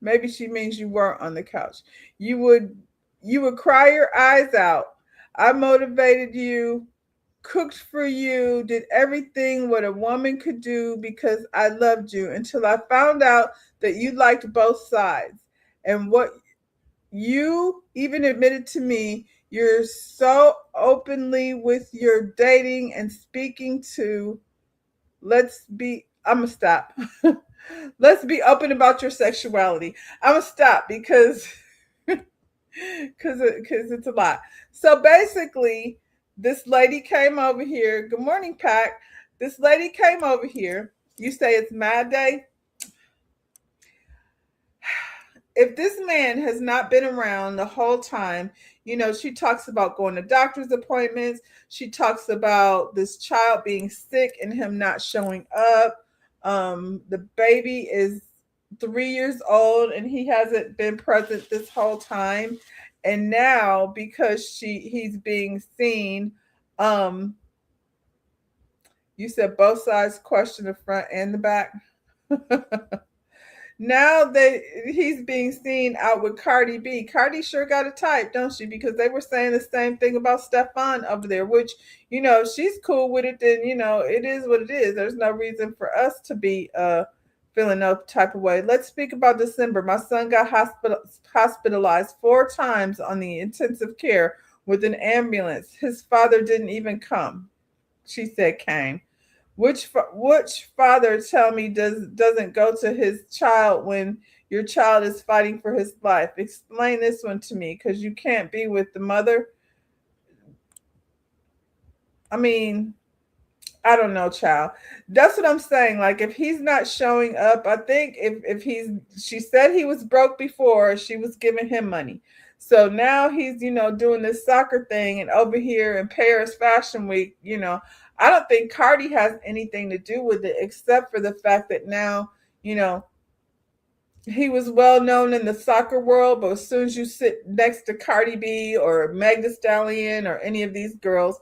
Maybe she means you weren't on the couch. You would cry your eyes out. I motivated you, cooked for you, did everything what a woman could do because I loved you, until I found out that you liked both sides. And what you even admitted to me, you're so openly with your dating and speaking to, I'm going to stop. Let's be open about your sexuality. I'm going to stop because it's a lot. So basically, this lady came over here. Good morning, Pac. This lady came over here You say it's Mad Day? If this man has not been around the whole time, she talks about going to doctor's appointments. She talks about this child being sick and him not showing up. The baby is 3 years old and he hasn't been present this whole time. And now because he's being seen, um, you said both sides question the front and the back. Now that he's being seen out with Cardi B, Cardi sure got a type, don't she? Because they were saying the same thing about Stefan over there, which, she's cool with it, then, it is what it is. There's no reason for us to be feeling no type of way. Let's speak about December. My son got hospitalized 4 times on the intensive care with an ambulance. His father didn't even come. She said came. Which father, tell me, doesn't go to his child when your child is fighting for his life? Explain this one to me, because you can't be with the mother. I mean, I don't know, child. That's what I'm saying. Like, if he's not showing up, I think she said he was broke before, she was giving him money. So now he's, doing this soccer thing, and over here in Paris Fashion Week, I don't think Cardi has anything to do with it, except for the fact that now, he was well known in the soccer world, but as soon as you sit next to Cardi B or Meg Thee Stallion or any of these girls,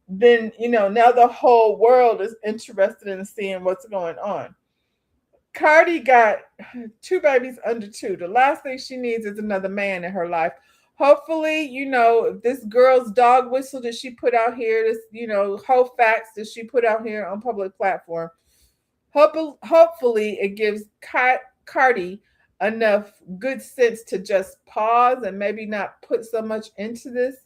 then, now the whole world is interested in seeing what's going on. Cardi got 2 babies under 2. The last thing she needs is another man in her life. Hopefully, if this girl's dog whistle that she put out here, this, whole facts that she put out here on public platform, hopefully it gives Cardi enough good sense to just pause and maybe not put so much into this.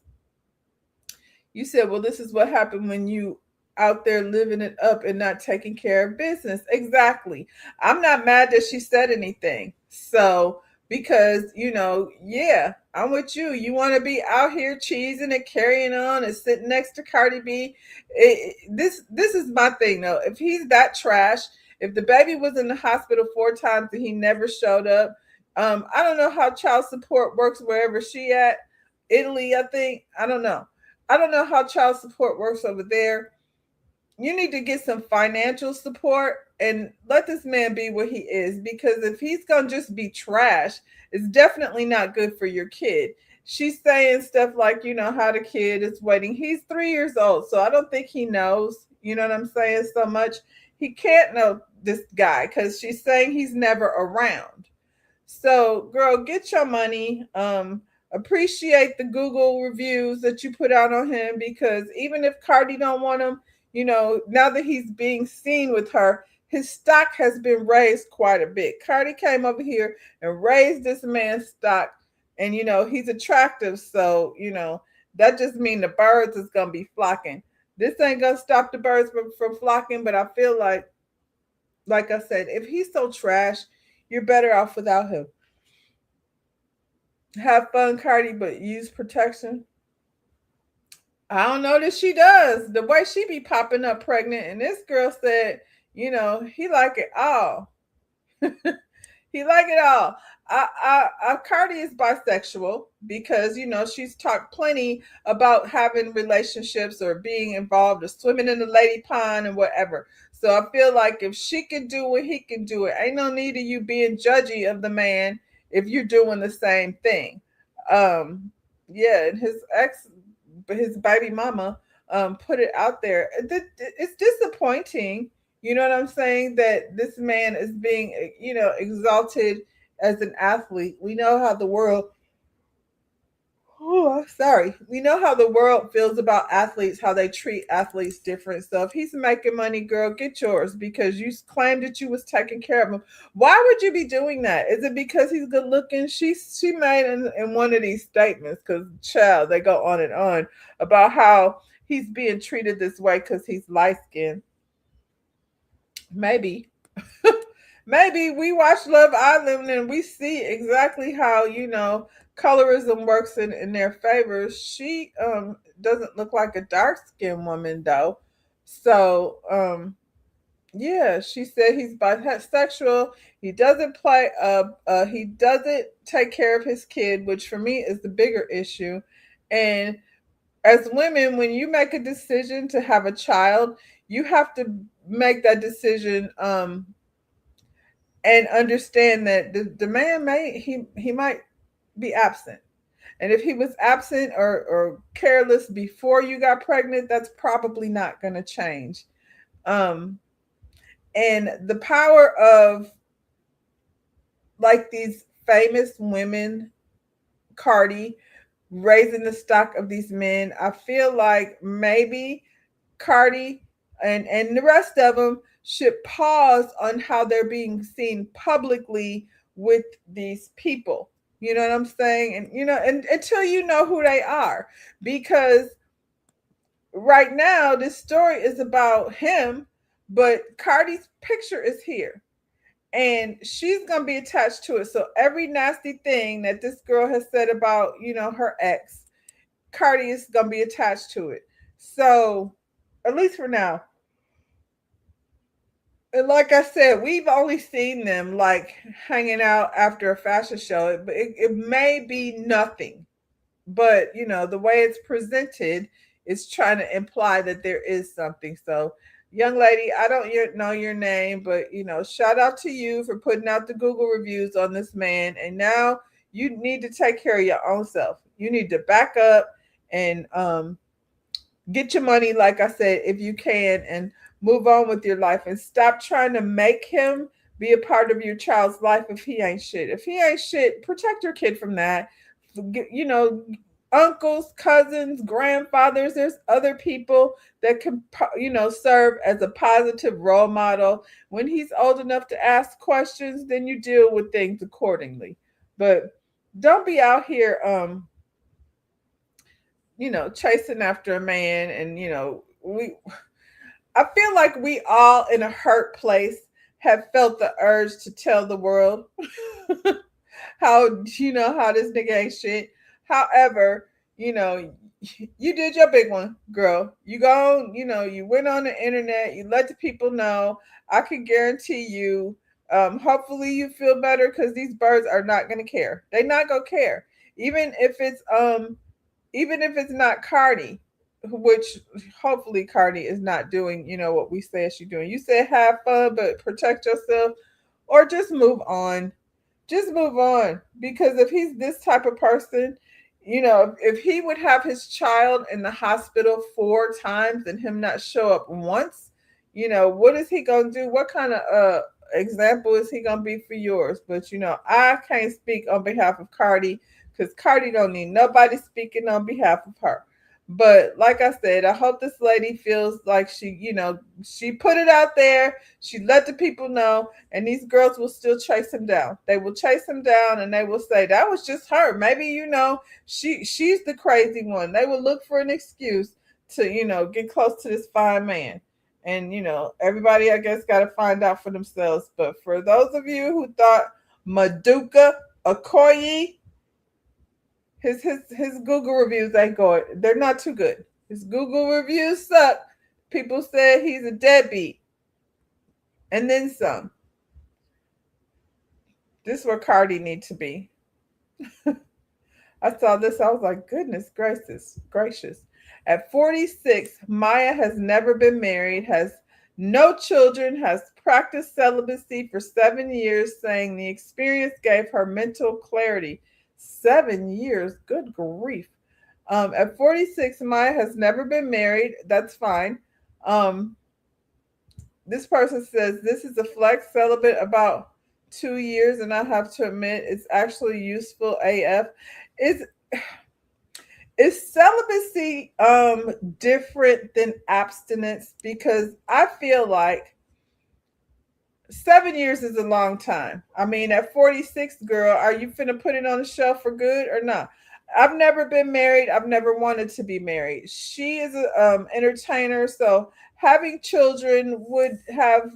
You said, well, this is what happened when you out there living it up and not taking care of business. Exactly. I'm not mad that she said anything. So, because, yeah, I'm with you. You want to be out here cheesing and carrying on and sitting next to Cardi B. This is my thing, though. If he's that trash, if the baby was in the hospital 4 times and he never showed up, I don't know how child support works wherever she at. Italy, I think. I don't know. I don't know how child support works over there. You need to get some financial support and let this man be what he is, because if he's going to just be trash, it's definitely not good for your kid. She's saying stuff like, how the kid is waiting. He's 3 years old, so I don't think he knows, you know what I'm saying, so much. He can't know this guy because she's saying he's never around. So, girl, get your money. Appreciate the Google reviews that you put out on him, because even if Cardi don't want him, now that he's being seen with her, his stock has been raised quite a bit. Cardi came over here and raised this man's stock, and he's attractive, so that just means the birds is gonna be flocking. This ain't gonna stop the birds from flocking, but I feel like I said, if he's so trash, you're better off without him. Have fun, Cardi, but use protection. I don't know that she does. The way she be popping up pregnant, and this girl said, he like it all. He like it all. Cardi is bisexual because, she's talked plenty about having relationships or being involved or swimming in the lady pond and whatever. So I feel like if she can do it, he can do it. Ain't no need of you being judgy of the man if you're doing the same thing. Yeah, and his baby mama put it out there. It's disappointing, you know what I'm saying, that this man is being, exalted as an athlete. We know how the world we know how the world feels about athletes, how they treat athletes different. So if he's making money, girl, get yours, because you claimed that you was taking care of him. Why would you be doing that? Is it because he's good looking? She made in one of these statements, because child, they go on and on about how he's being treated this way because he's light skinned. Maybe. Maybe we watch Love Island and we see exactly how, colorism works in their favor. She doesn't look like a dark skinned woman though. So Yeah, she said he's bisexual. He doesn't play. He doesn't take care of his kid, which for me is the bigger issue. And as women, when you make a decision to have a child, you have to make that decision and understand that the man he might be absent. And if he was absent or careless before you got pregnant, that's probably not going to change. Um, and the power of like these famous women, Cardi, raising the stock of these men, I feel like maybe Cardi and the rest of them should pause on how they're being seen publicly with these people. You know what I'm saying? And and until you know who they are, because right now this story is about him, but Cardi's picture is here and she's gonna be attached to it. So every nasty thing that this girl has said about, her ex, Cardi is gonna be attached to it. So at least for now. And like I said, we've only seen them like hanging out after a fashion show, but it may be nothing. But the way it's presented is trying to imply that there is something. So, young lady, I don't know your name, but shout out to you for putting out the Google reviews on this man. And now you need to take care of your own self. You need to back up and get your money, like I said, if you can, and move on with your life and stop trying to make him be a part of your child's life if he ain't shit. If he ain't shit, protect your kid from that. You know, uncles, cousins, grandfathers, there's other people that can, serve as a positive role model. When he's old enough to ask questions, then you deal with things accordingly. But don't be out here chasing after a man. And I feel like we all in a hurt place have felt the urge to tell the world how this nigga ain't shit. However, you did your big one, girl. You went on the internet, you let the people know. I can guarantee you, hopefully you feel better because these birds are not gonna care. They're not gonna care. Even if it's not Cardi, which hopefully Cardi is not doing, what we said she's doing. You said have fun, but protect yourself or just move on. Just move on. Because if he's this type of person, if he would have his child in the hospital 4 times and him not show up once, what is he gonna do? What kind of example is he gonna be for yours? But I can't speak on behalf of Cardi because Cardi don't need nobody speaking on behalf of her. But like I said, I hope this lady feels like she put it out there. She let the people know, and these girls will still chase him down. They will chase him down, and they will say that was just her. Maybe she's the crazy one. They will look for an excuse to get close to this fine man. And everybody I guess got to find out for themselves. But for those of you who thought Maduka Okoye, his Google reviews ain't going. They're not too good. His Google reviews suck. People said he's a deadbeat. And then some. This is where Cardi need to be. I saw this. I was like, goodness gracious. At 46, Maya has never been married, has no children, has practiced celibacy for 7 years, saying the experience gave her mental clarity. 7 years, good grief. At 46, Maya has never been married. That's fine. This person says this is a flex, celibate about 2 years, and I have to admit it's actually useful AF. Is celibacy different than abstinence? Because I feel like 7 years is a long time. I mean, at 46, girl, are you finna put it on the shelf for good or not? I've never been married. I've never wanted to be married. She is an entertainer, so having children would have,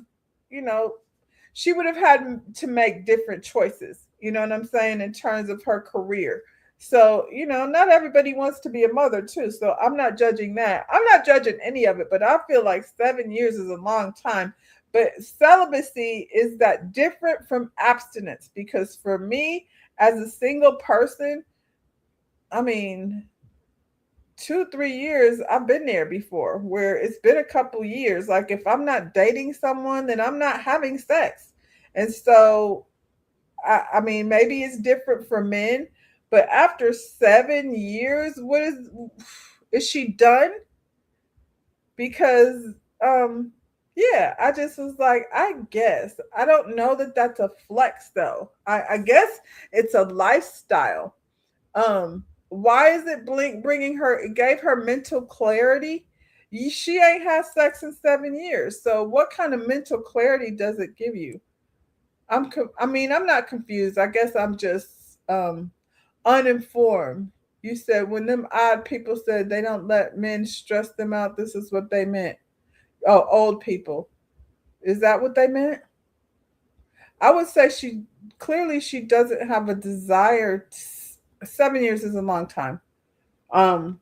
she would have had to make different choices. You know what I'm saying, in terms of her career. So, not everybody wants to be a mother too. So I'm not judging that. I'm not judging any of it, but I feel like 7 years is a long time. But celibacy is that different from abstinence, because for me as a single person, I mean, 2 3 years I've been there before, where it's been a couple years. Like if I'm not dating someone, then I'm not having sex. And so I mean, maybe it's different for men, but after 7 years, what is she done? Because yeah, I just was like, I guess I don't know that that's a flex though. I guess it's a lifestyle. Why is it bringing her? It gave her mental clarity. She ain't had sex in 7 years, so what kind of mental clarity does it give you? I mean, I'm not confused. I guess I'm just uninformed. You said when them odd people said they don't let men stress them out, this is what they meant. Oh, old people. Is that what they meant? I would say she doesn't have a desire. 7 years is a long time. Um,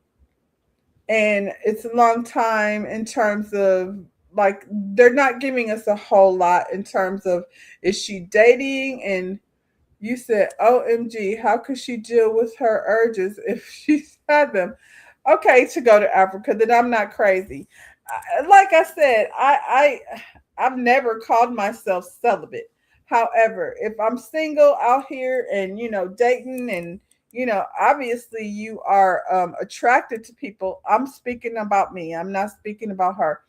and it's a long time in terms of, like, they're not giving us a whole lot in terms of, is she dating? And you said, OMG, how could she deal with her urges if she's had them? Okay, to go to Africa, then I'm not crazy. Like I said, I've never called myself celibate. However, if I'm single out here and dating, and obviously you are attracted to people. I'm speaking about me. I'm not speaking about her.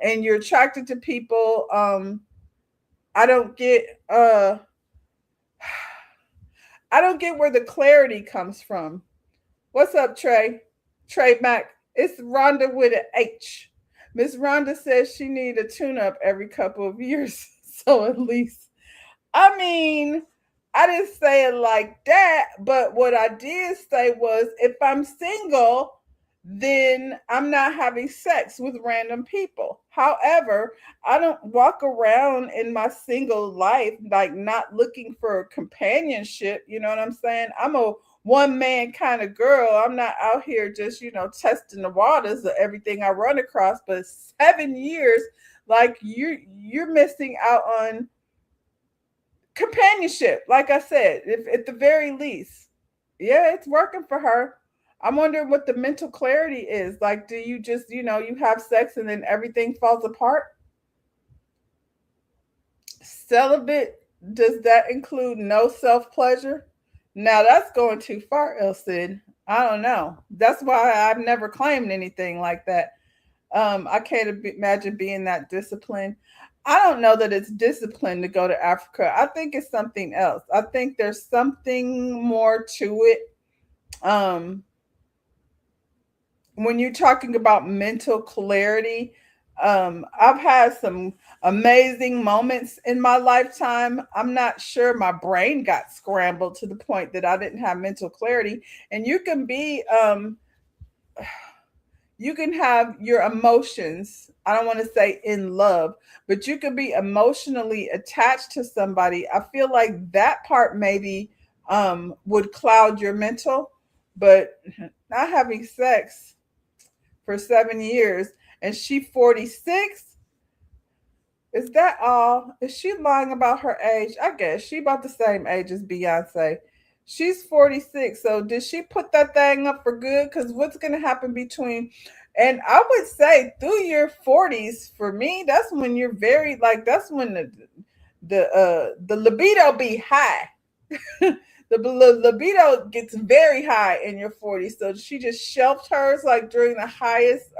And you're attracted to people. I don't get I don't get where the clarity comes from. What's up, Trey? Trey Mack. It's Rhonda with an H. Miss Rhonda says she need a tune-up every couple of years. So at least, I mean, I didn't say it like that, but what I did say was, if I'm single, then I'm not having sex with random people. However, I don't walk around in my single life like not looking for companionship. You know what I'm saying? I'm a one man kind of girl. I'm not out here just, testing the waters of everything I run across. But 7 years, like you're missing out on companionship. Like I said, if at the very least, yeah, it's working for her. I'm wondering what the mental clarity is. Like, do you just, you have sex and then everything falls apart? Celibate, does that include no self pleasure? Now that's going too far, Elsid. I don't know. That's why I've never claimed anything like that. I can't imagine being that disciplined. I don't know that it's discipline to go to Africa. I think it's something else. I think there's something more to it. When you're talking about mental clarity, I've had some amazing moments in my lifetime. I'm not sure my brain got scrambled to the point that I didn't have mental clarity. And you can have your emotions. I don't want to say in love, but you can be emotionally attached to somebody. I feel like that part maybe would cloud your mental, but not having sex for 7 years, and she 46. Is that all? Is she lying about her age? I guess she about the same age as Beyonce. She's 46. So did she put that thing up for good? Because what's going to happen between, and I would say through your 40s, for me, that's when you're very, like, that's when the libido be high. The libido gets very high in your 40s. So she just shelved hers like during the highest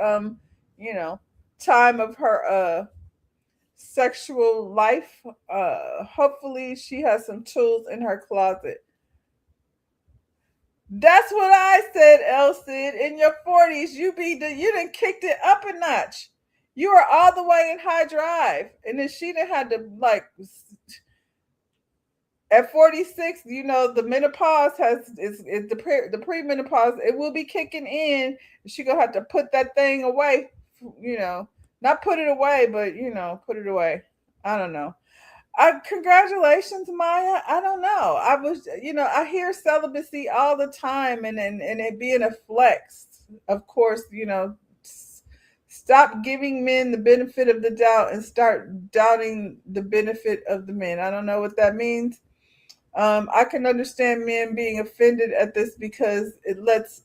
time of her sexual life. Hopefully she has some tools in her closet. That's what I said, Elsid. In your 40s, you done kicked it up a notch. You are all the way in high drive. And then she done had to, like, at 46, the menopause is the premenopause. It will be kicking in. She gonna have to put that thing away. Not put it away, but put it away. I don't know. Congratulations, Maya. I don't know. I hear celibacy all the time, and it being a flex. Of course, Stop giving men the benefit of the doubt and start doubting the benefit of the men. I don't know what that means. I can understand men being offended at this because let's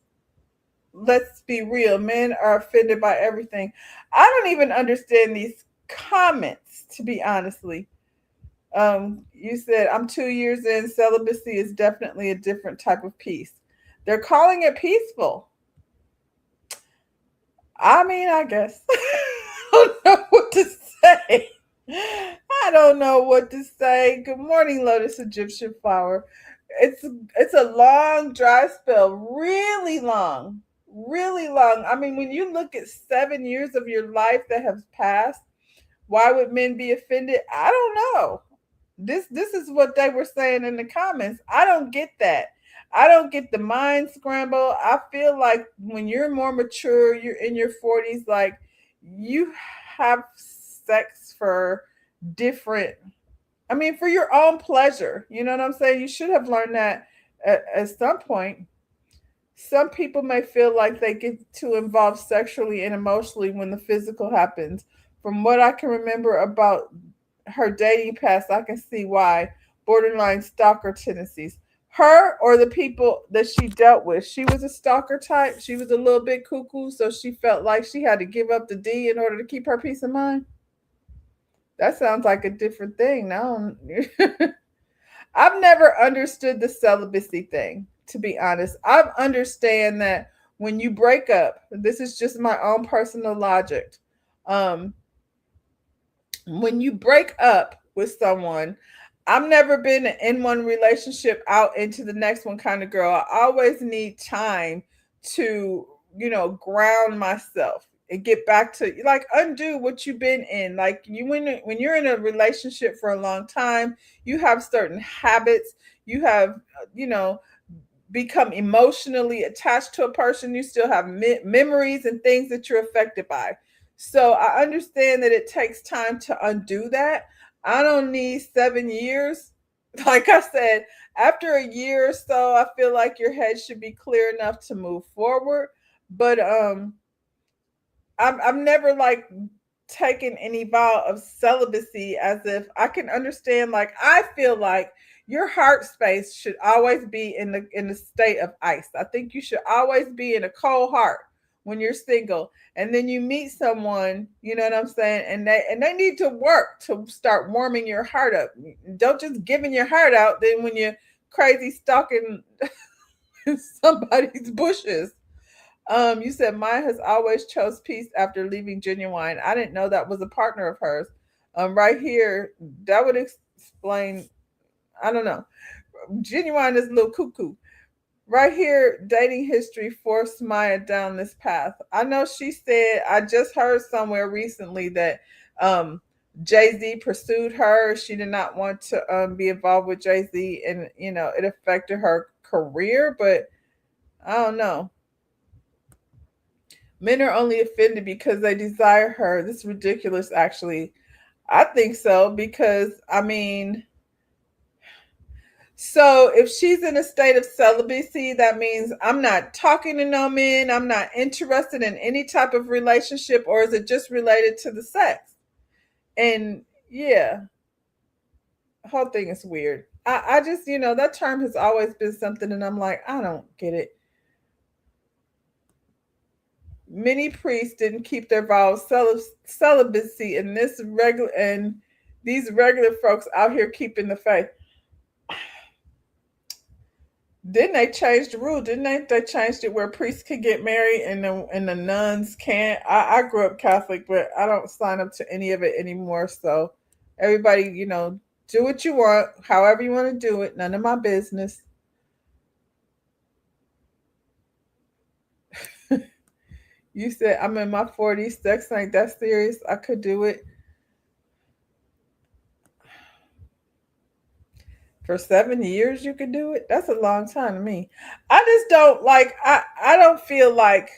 be real. Men are offended by everything. I don't even understand these comments, to be honestly. You said I'm 2 years in. Celibacy is definitely a different type of peace. They're calling it peaceful. I mean, I guess. I don't know what to say. I don't know what to say. Good morning, Lotus Egyptian Flower. It's a long dry spell, really long, really long. I mean, when you look at 7 years of your life that have passed, why would men be offended? I don't know. This is what they were saying in the comments. I don't get that. I don't get the mind scramble. I feel like when you're more mature, you're in your 40s, like you have sex for different, I mean, for your own pleasure. You know what I'm saying? You should have learned that at some point. Some people may feel like they get too involved sexually and emotionally when the physical happens. From what I can remember about her dating past, I can see why. Borderline stalker tendencies. Her or the people that she dealt with. She was a stalker type. She was a little bit cuckoo, so she felt like she had to give up the D in order to keep her peace of mind. That sounds like a different thing. Now, I've never understood the celibacy thing, to be honest. I understand that when you break up, this is just my own personal logic. Um, when you break up with someone, I've never been in one relationship out into the next one kind of girl. I always need time to, ground myself and get back to, like, undo what you've been in. Like, when you're in a relationship for a long time, you have certain habits. You have, become emotionally attached to a person. You still have memories and things that you're affected by. So I understand that it takes time to undo that. I don't need 7 years. Like I said, after a year or so, I feel like your head should be clear enough to move forward. But I've never like taken any vow of celibacy as if I can understand. Like, I feel like your heart space should always be in the state of ice. I think you should always be in a cold heart when you're single, and then you meet someone, you know what I'm saying, and they need to work to start warming your heart up. Don't just giving your heart out then when you're crazy stalking somebody's bushes. You said mine has always chose peace after leaving Genuine. I didn't know that was a partner of hers. Right here, that would explain. I don't know. Genuine is a little cuckoo. Right here, dating history forced Maya down this path. I know she said, I just heard somewhere recently that Jay-Z pursued her. She did not want to be involved with Jay-Z, and it affected her career, but I don't know. Men are only offended because they desire her. This is ridiculous, actually. I think so, because I mean, so if she's in a state of celibacy, that means I'm not talking to no men. I'm not interested in any type of relationship, or is it just related to the sex? And yeah, the whole thing is weird. I just, that term has always been something, and I'm like, I don't get it. Many priests didn't keep their vows of celibacy, and these regular folks out here keeping the faith. Didn't they change the rule? Didn't they changed it where priests could get married and the nuns can't? I grew up Catholic, but I don't sign up to any of it anymore. So everybody, do what you want, however you want to do it. None of my business. You said I'm in my 40s. Sex ain't that serious. I could do it. For 7 years you could do it? That's a long time to me. I just don't like, I don't feel like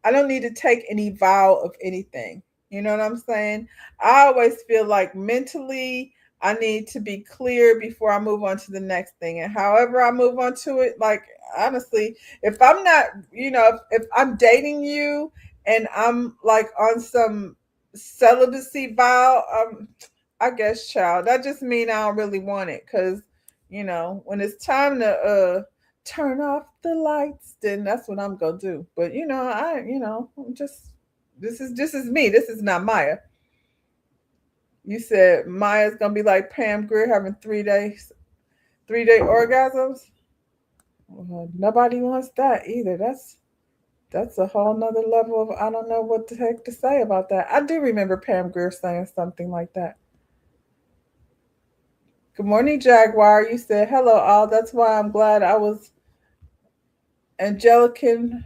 I don't need to take any vow of anything. You know what I'm saying? I always feel like mentally I need to be clear before I move on to the next thing. And however I move on to it, like, honestly, if I'm not, if I'm dating you and I'm like on some celibacy vow, I guess, child, that just mean I don't really want it, because when it's time to turn off the lights, then that's what I'm gonna do. But I'm just, this is me. This is not Maya. You said Maya's gonna be like Pam Grier, having 3-day orgasms. Well, nobody wants that either. That's a whole nother level of, I don't know what the heck to say about that. I do remember Pam Grier saying something like that. Good morning, Jaguar. You said hello, all. That's why I'm glad I was Angelican.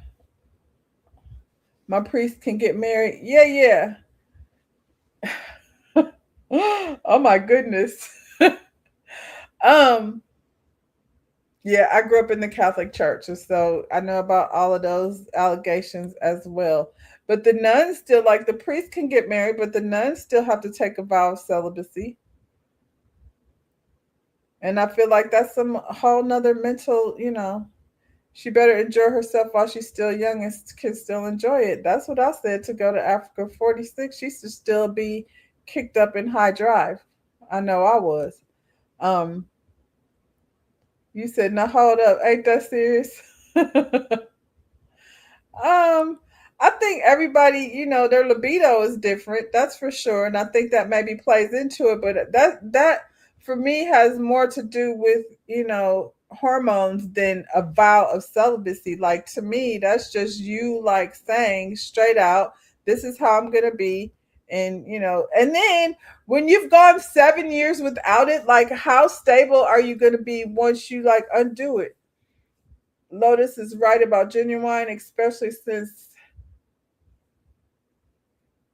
My priest can get married. Yeah, yeah. Oh my goodness. um Yeah, I grew up in the Catholic Church, and so I know about all of those allegations as well. But the nuns still, like, the priest can get married, but the nuns still have to take a vow of celibacy. And I feel like that's some whole nother mental, she better enjoy herself while she's still young and can still enjoy it. That's what I said, to go to Africa 46. She should still be kicked up in high drive. I know I was. Um, you said, now hold up, ain't that serious? Um, I think everybody, their libido is different. That's for sure, and I think that maybe plays into it. But that for me has more to do with hormones than a vow of celibacy. Like, to me, that's just you, like, saying straight out, "This is how I'm gonna be." And and then when you've gone 7 years without it, like, how stable are you going to be once you, like, undo it? Lotus is right about Genuine, especially since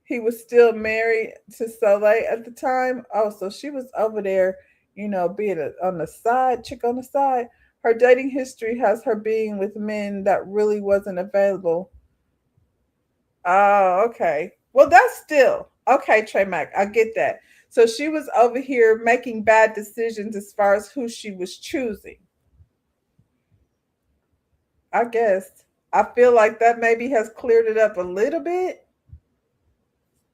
he was still married to Soleil at the time. Oh, so she was over there, being on the side, chick on the side. Her dating history has her being with men that really wasn't available. Oh, okay. Well, that's still okay, Trey Mac. I get that. So she was over here making bad decisions as far as who she was choosing. I guess. I feel like that maybe has cleared it up a little bit,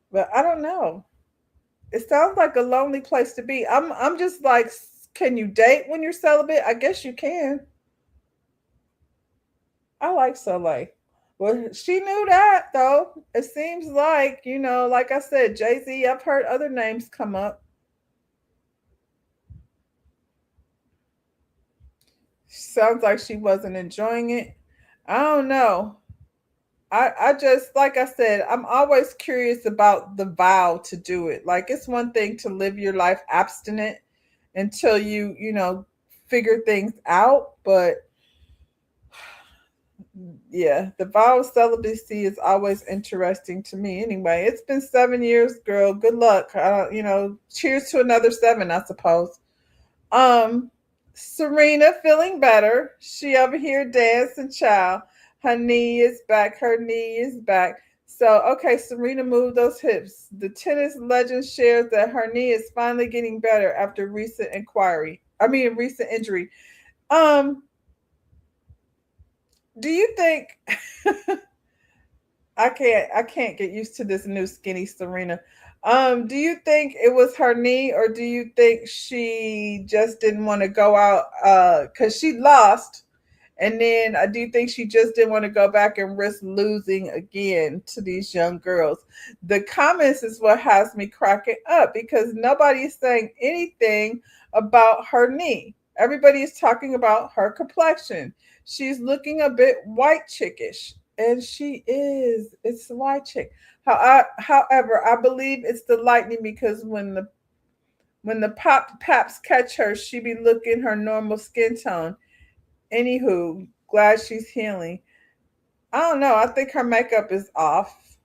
but I don't know. It sounds like a lonely place to be. I'm just like, can you date when you're celibate? I guess you can. I like Soleil. Well, she knew that though. It seems like, like I said, Jay-Z, I've heard other names come up. Sounds like she wasn't enjoying it. I don't know. I just, like I said, I'm always curious about the vow to do it. Like, it's one thing to live your life abstinent until you figure things out. But yeah, the vow of celibacy is always interesting to me. Anyway, it's been 7 years, girl. Good luck. Cheers to another 7, I suppose. Um, Serena feeling better. She over here dancing, child. Her knee is back. Her knee is back. So, okay, Serena moved those hips. The tennis legend shares that her knee is finally getting better after recent injury. Um, do you think I can't get used to this new skinny Serena. Do you think it was her knee, or do you think she just didn't want to go out cuz she lost? And then do you think she just didn't want to go back and risk losing again to these young girls? The comments is what has me cracking up, because nobody is saying anything about her knee. Everybody is talking about her complexion. She's looking a bit white chickish, and she is. It's the white chick. However, I believe it's the lightning, because when the paps catch her, she be looking her normal skin tone. Anywho, glad she's healing. I don't know. I think her makeup is off.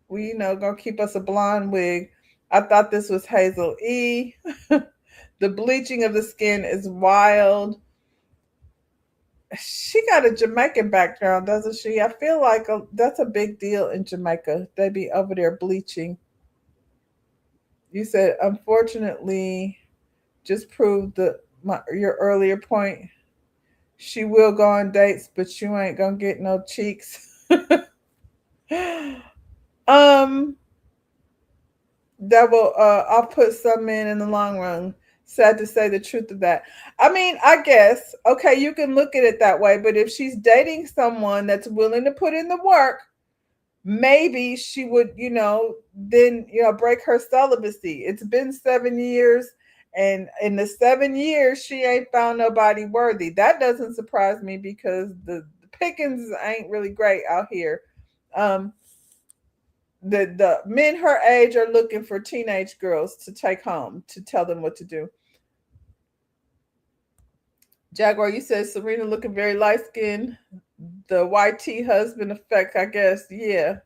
We, gonna keep us a blonde wig. I thought this was Hazel E. The bleaching of the skin is wild. She got a Jamaican background, doesn't she? I feel like that's a big deal in Jamaica. They be over there bleaching. You said, unfortunately, just proved your earlier point. She will go on dates, but you ain't gonna get no cheeks. um, that will I'll put some in the long run. Sad to say the truth of that. I mean, I guess okay, you can look at it that way, but if she's dating someone that's willing to put in the work, maybe she would, then break her celibacy. It's been 7 years, and in the 7 years, she ain't found nobody worthy. That doesn't surprise me because the pickings ain't really great out here. Um, the men her age are looking for teenage girls to take home to tell them what to do. Jaguar, you said Serena looking very light skinned. The YT husband effect, I guess. Yeah.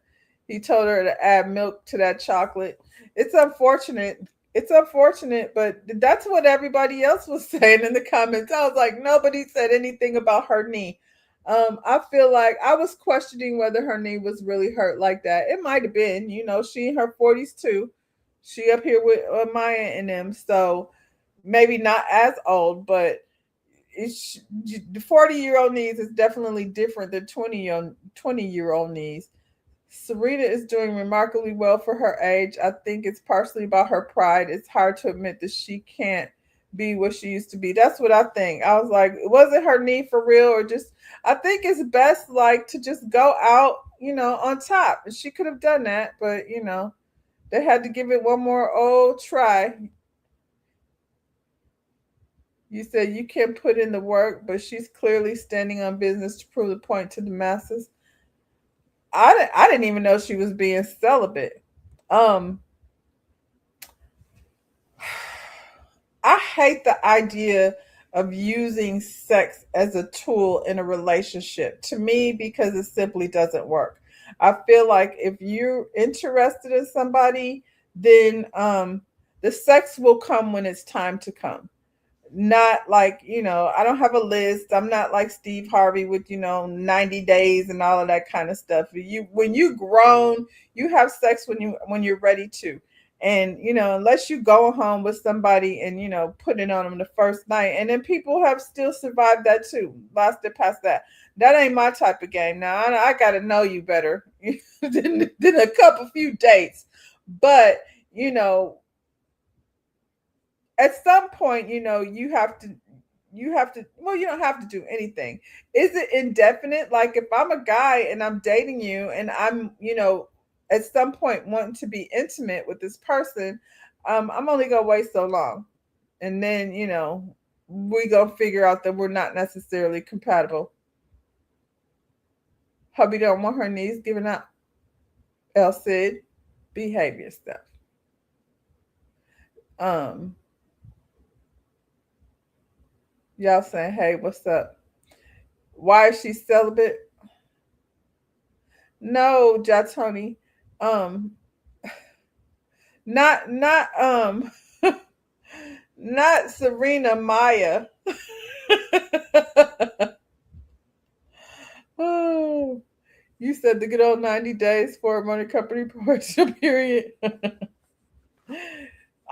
He told her to add milk to that chocolate. It's unfortunate. It's unfortunate, but that's what everybody else was saying in the comments. I was like, nobody said anything about her knee. I feel like I was questioning whether her knee was really hurt like that. It might have been, she in her 40s too. She up here with Maya and them, so maybe not as old, but the 40-year-old knees is definitely different than 20-year-old knees. Serena is doing remarkably well for her age. I think it's partially about her pride. It's hard to admit that she can't be what she used to be. That's what I think. I was like, was it her knee for real, or just? I think it's best like to just go out, on top. And she could have done that, but they had to give it one more old try. You said you can put in the work, but she's clearly standing on business to prove the point to the masses. I didn't even know she was being celibate. Um, I hate the idea of using sex as a tool in a relationship to me because it simply doesn't work. I feel like if you're interested in somebody, then the sex will come when it's time to come. Not like, I don't have a list. I'm not like Steve Harvey with, 90 days and all of that kind of stuff. When you grown, you have sex when you're ready to. And, unless you go home with somebody and, put it on them the first night. And then people have still survived that too. Lasted past that. That ain't my type of game. Now I gotta know you better than a couple few dates. But, at some point, you have to well, you don't have to do anything. Is it indefinite? Like if I'm a guy and I'm dating you and I'm, at some point wanting to be intimate with this person, I'm only gonna wait so long. And then, we gonna figure out that we're not necessarily compatible. Hubby don't want her knees given up. El Cid, behavior stuff. Um, y'all saying, hey, what's up? Why is she celibate? No, Jatoni. Um, not not Serena Maya. Oh, you said the good old 90 days for a money company promotion period.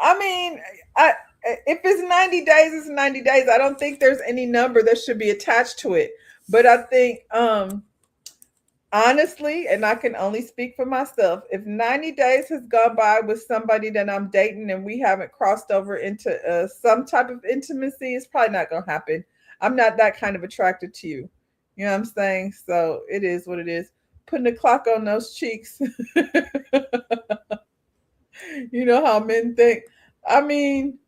I mean, I if it's 90 days, it's 90 days. I don't think there's any number that should be attached to it. But I think honestly, and I can only speak for myself, if 90 days has gone by with somebody that I'm dating and we haven't crossed over into some type of intimacy, it's probably not going to happen. I'm not that kind of attracted to you. You know what I'm saying? So it is what it is. Putting the clock on those cheeks. You know how men think. I mean,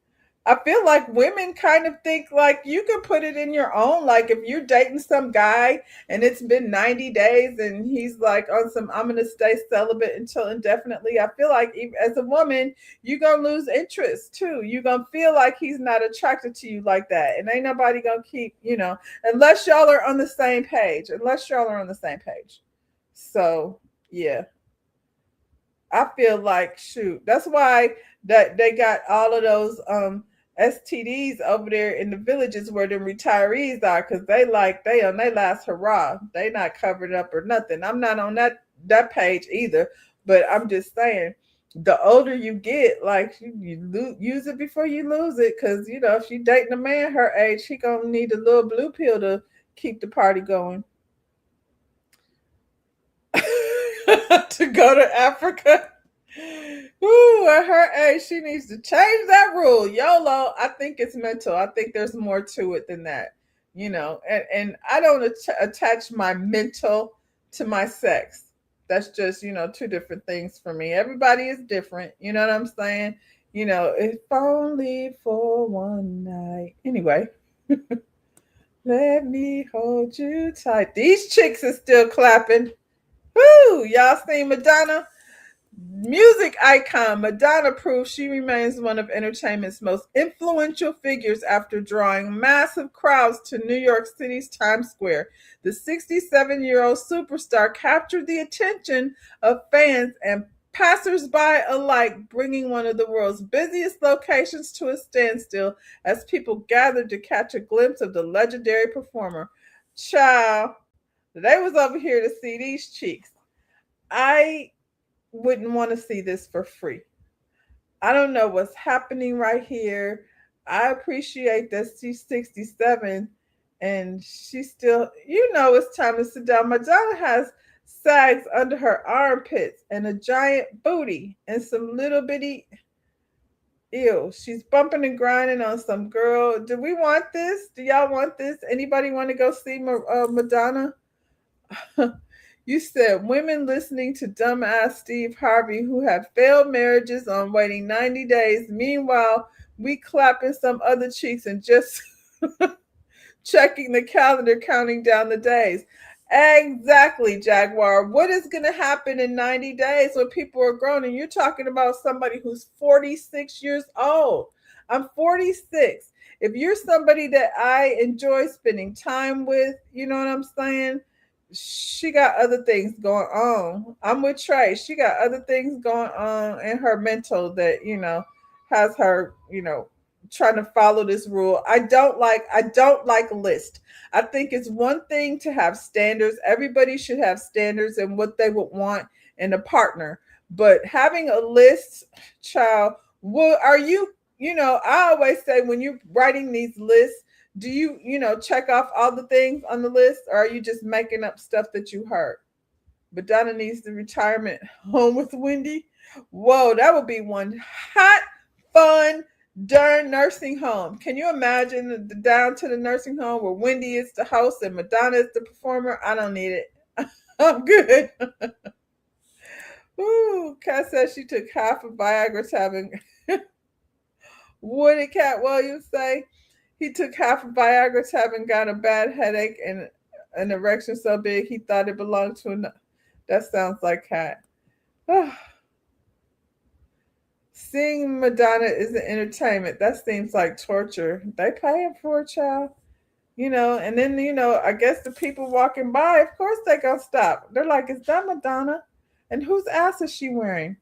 I feel like women kind of think like you can put it in your own. Like if you're dating some guy and it's been 90 days and he's like on some, I'm going to stay celibate until indefinitely. I feel like even as a woman, you're going to lose interest too. You're going to feel like he's not attracted to you like that. And ain't nobody going to keep, unless y'all are on the same page, So yeah, I feel like, shoot, that's why that they got all of those, STDs over there in the villages where the retirees are, because they on their last hurrah. They not covered up or nothing. I'm not on that page either, but I'm just saying, the older you get, like use it before you lose it, because if you dating a man her age, he gonna need a little blue pill to keep the party going. to go to Africa. Ooh, at her age, she needs to change that rule. YOLO, I think it's mental. I think there's more to it than that, and I don't attach my mental to my sex. That's just, two different things for me. Everybody is different. You know what I'm saying? If only for one night. Anyway, let me hold you tight. These chicks are still clapping. Woo! Y'all seen Madonna? Music icon Madonna proves she remains one of entertainment's most influential figures after drawing massive crowds to New York City's Times Square. The 67-year-old superstar captured the attention of fans and passersby alike, bringing one of the world's busiest locations to a standstill as people gathered to catch a glimpse of the legendary performer. Child, they was over here to see these cheeks. I wouldn't want to see this for free. I don't know what's happening right here. I appreciate that she's 67 and she's still, it's time to sit down. Madonna has sags under her armpits and a giant booty and some little bitty, she's bumping and grinding on some girl. Do we want this? Do y'all want this? Anybody want to go see Madonna? You said women listening to dumbass Steve Harvey who have failed marriages on waiting 90 days. Meanwhile, we clapping some other cheeks and just checking the calendar, counting down the days. Exactly, Jaguar. What is going to happen in 90 days when people are grown? And you're talking about somebody who's 46 years old. I'm 46. If you're somebody that I enjoy spending time with, you know what I'm saying? She got other things going on. I'm with Trey. She got other things going on in her mental that, has her, trying to follow this rule. I don't like a list. I think it's one thing to have standards. Everybody should have standards and what they would want in a partner. But having a list, child, are you, I always say when you're writing these lists, do you, check off all the things on the list, or are you just making up stuff that you heard? Madonna needs the retirement home with Wendy. Whoa, that would be one hot, fun, darn nursing home. Can you imagine the down to the nursing home where Wendy is the host and Madonna is the performer? I don't need it. I'm good. Ooh, Kat says she took half of Viagra tabbing. What did Cat Williams say? He took half of Viagra tab and got a bad headache and an erection so big he thought it belonged to another. That sounds like Cat. Seeing Madonna is an entertainment. That seems like torture. They pay him for a child, and then, I guess the people walking by, of course they gonna stop. They're like, is that Madonna? And whose ass is she wearing?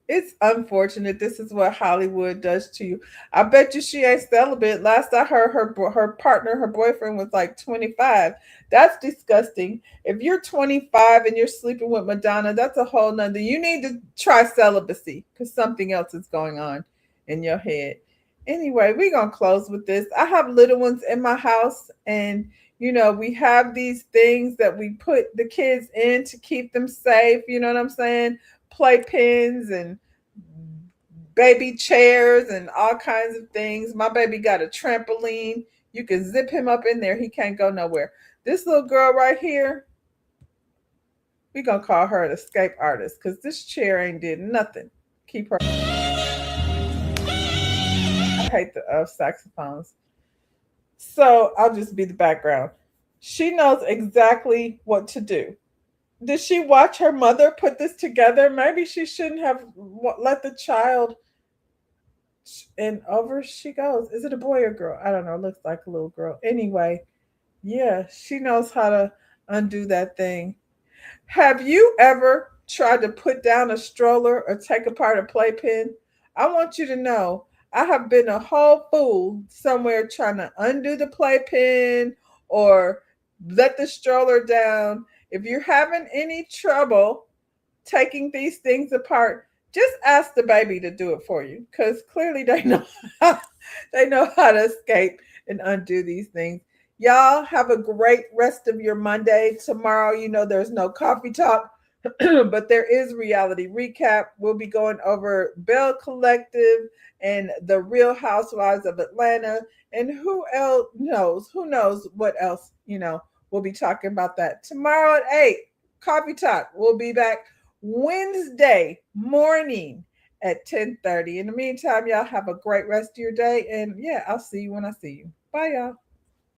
It's unfortunate. This is what Hollywood does to you. I bet you she ain't celibate. Last I heard, her partner, her boyfriend was like 25. That's disgusting. If you're 25 and you're sleeping with Madonna, that's a whole nother. You need to try celibacy because something else is going on in your head. Anyway, we're going to close with this. I have little ones in my house, and we have these things that we put the kids in to keep them safe. You know what I'm saying? Playpens and baby chairs and all kinds of things. My baby got a trampoline. You can zip him up in there. He can't go nowhere. This little girl right here, we're going to call her an escape artist because this chair ain't did nothing. Keep her. I hate the saxophones. So I'll just be the background. She knows exactly what to do. Did she watch her mother put this together? Maybe she shouldn't have let the child. And over she goes. Is it a boy or girl? I don't know. It looks like a little girl. Anyway, yeah, she knows how to undo that thing. Have you ever tried to put down a stroller or take apart a playpen? I want you to know I have been a whole fool somewhere trying to undo the playpen or let the stroller down. If you're having any trouble taking these things apart, just ask the baby to do it for you because clearly they know how to escape and undo these things. Y'all have a great rest of your Monday. Tomorrow, you know, there's no coffee talk, but there is reality recap. We'll be going over Bell Collective and the Real Housewives of Atlanta. And who else knows? Who knows what else, you know, we'll be talking about that tomorrow at 8. Coffee talk. We'll be back Wednesday morning at 10:30. In the meantime, y'all have a great rest of your day. And yeah, I'll see you when I see you. Bye, y'all.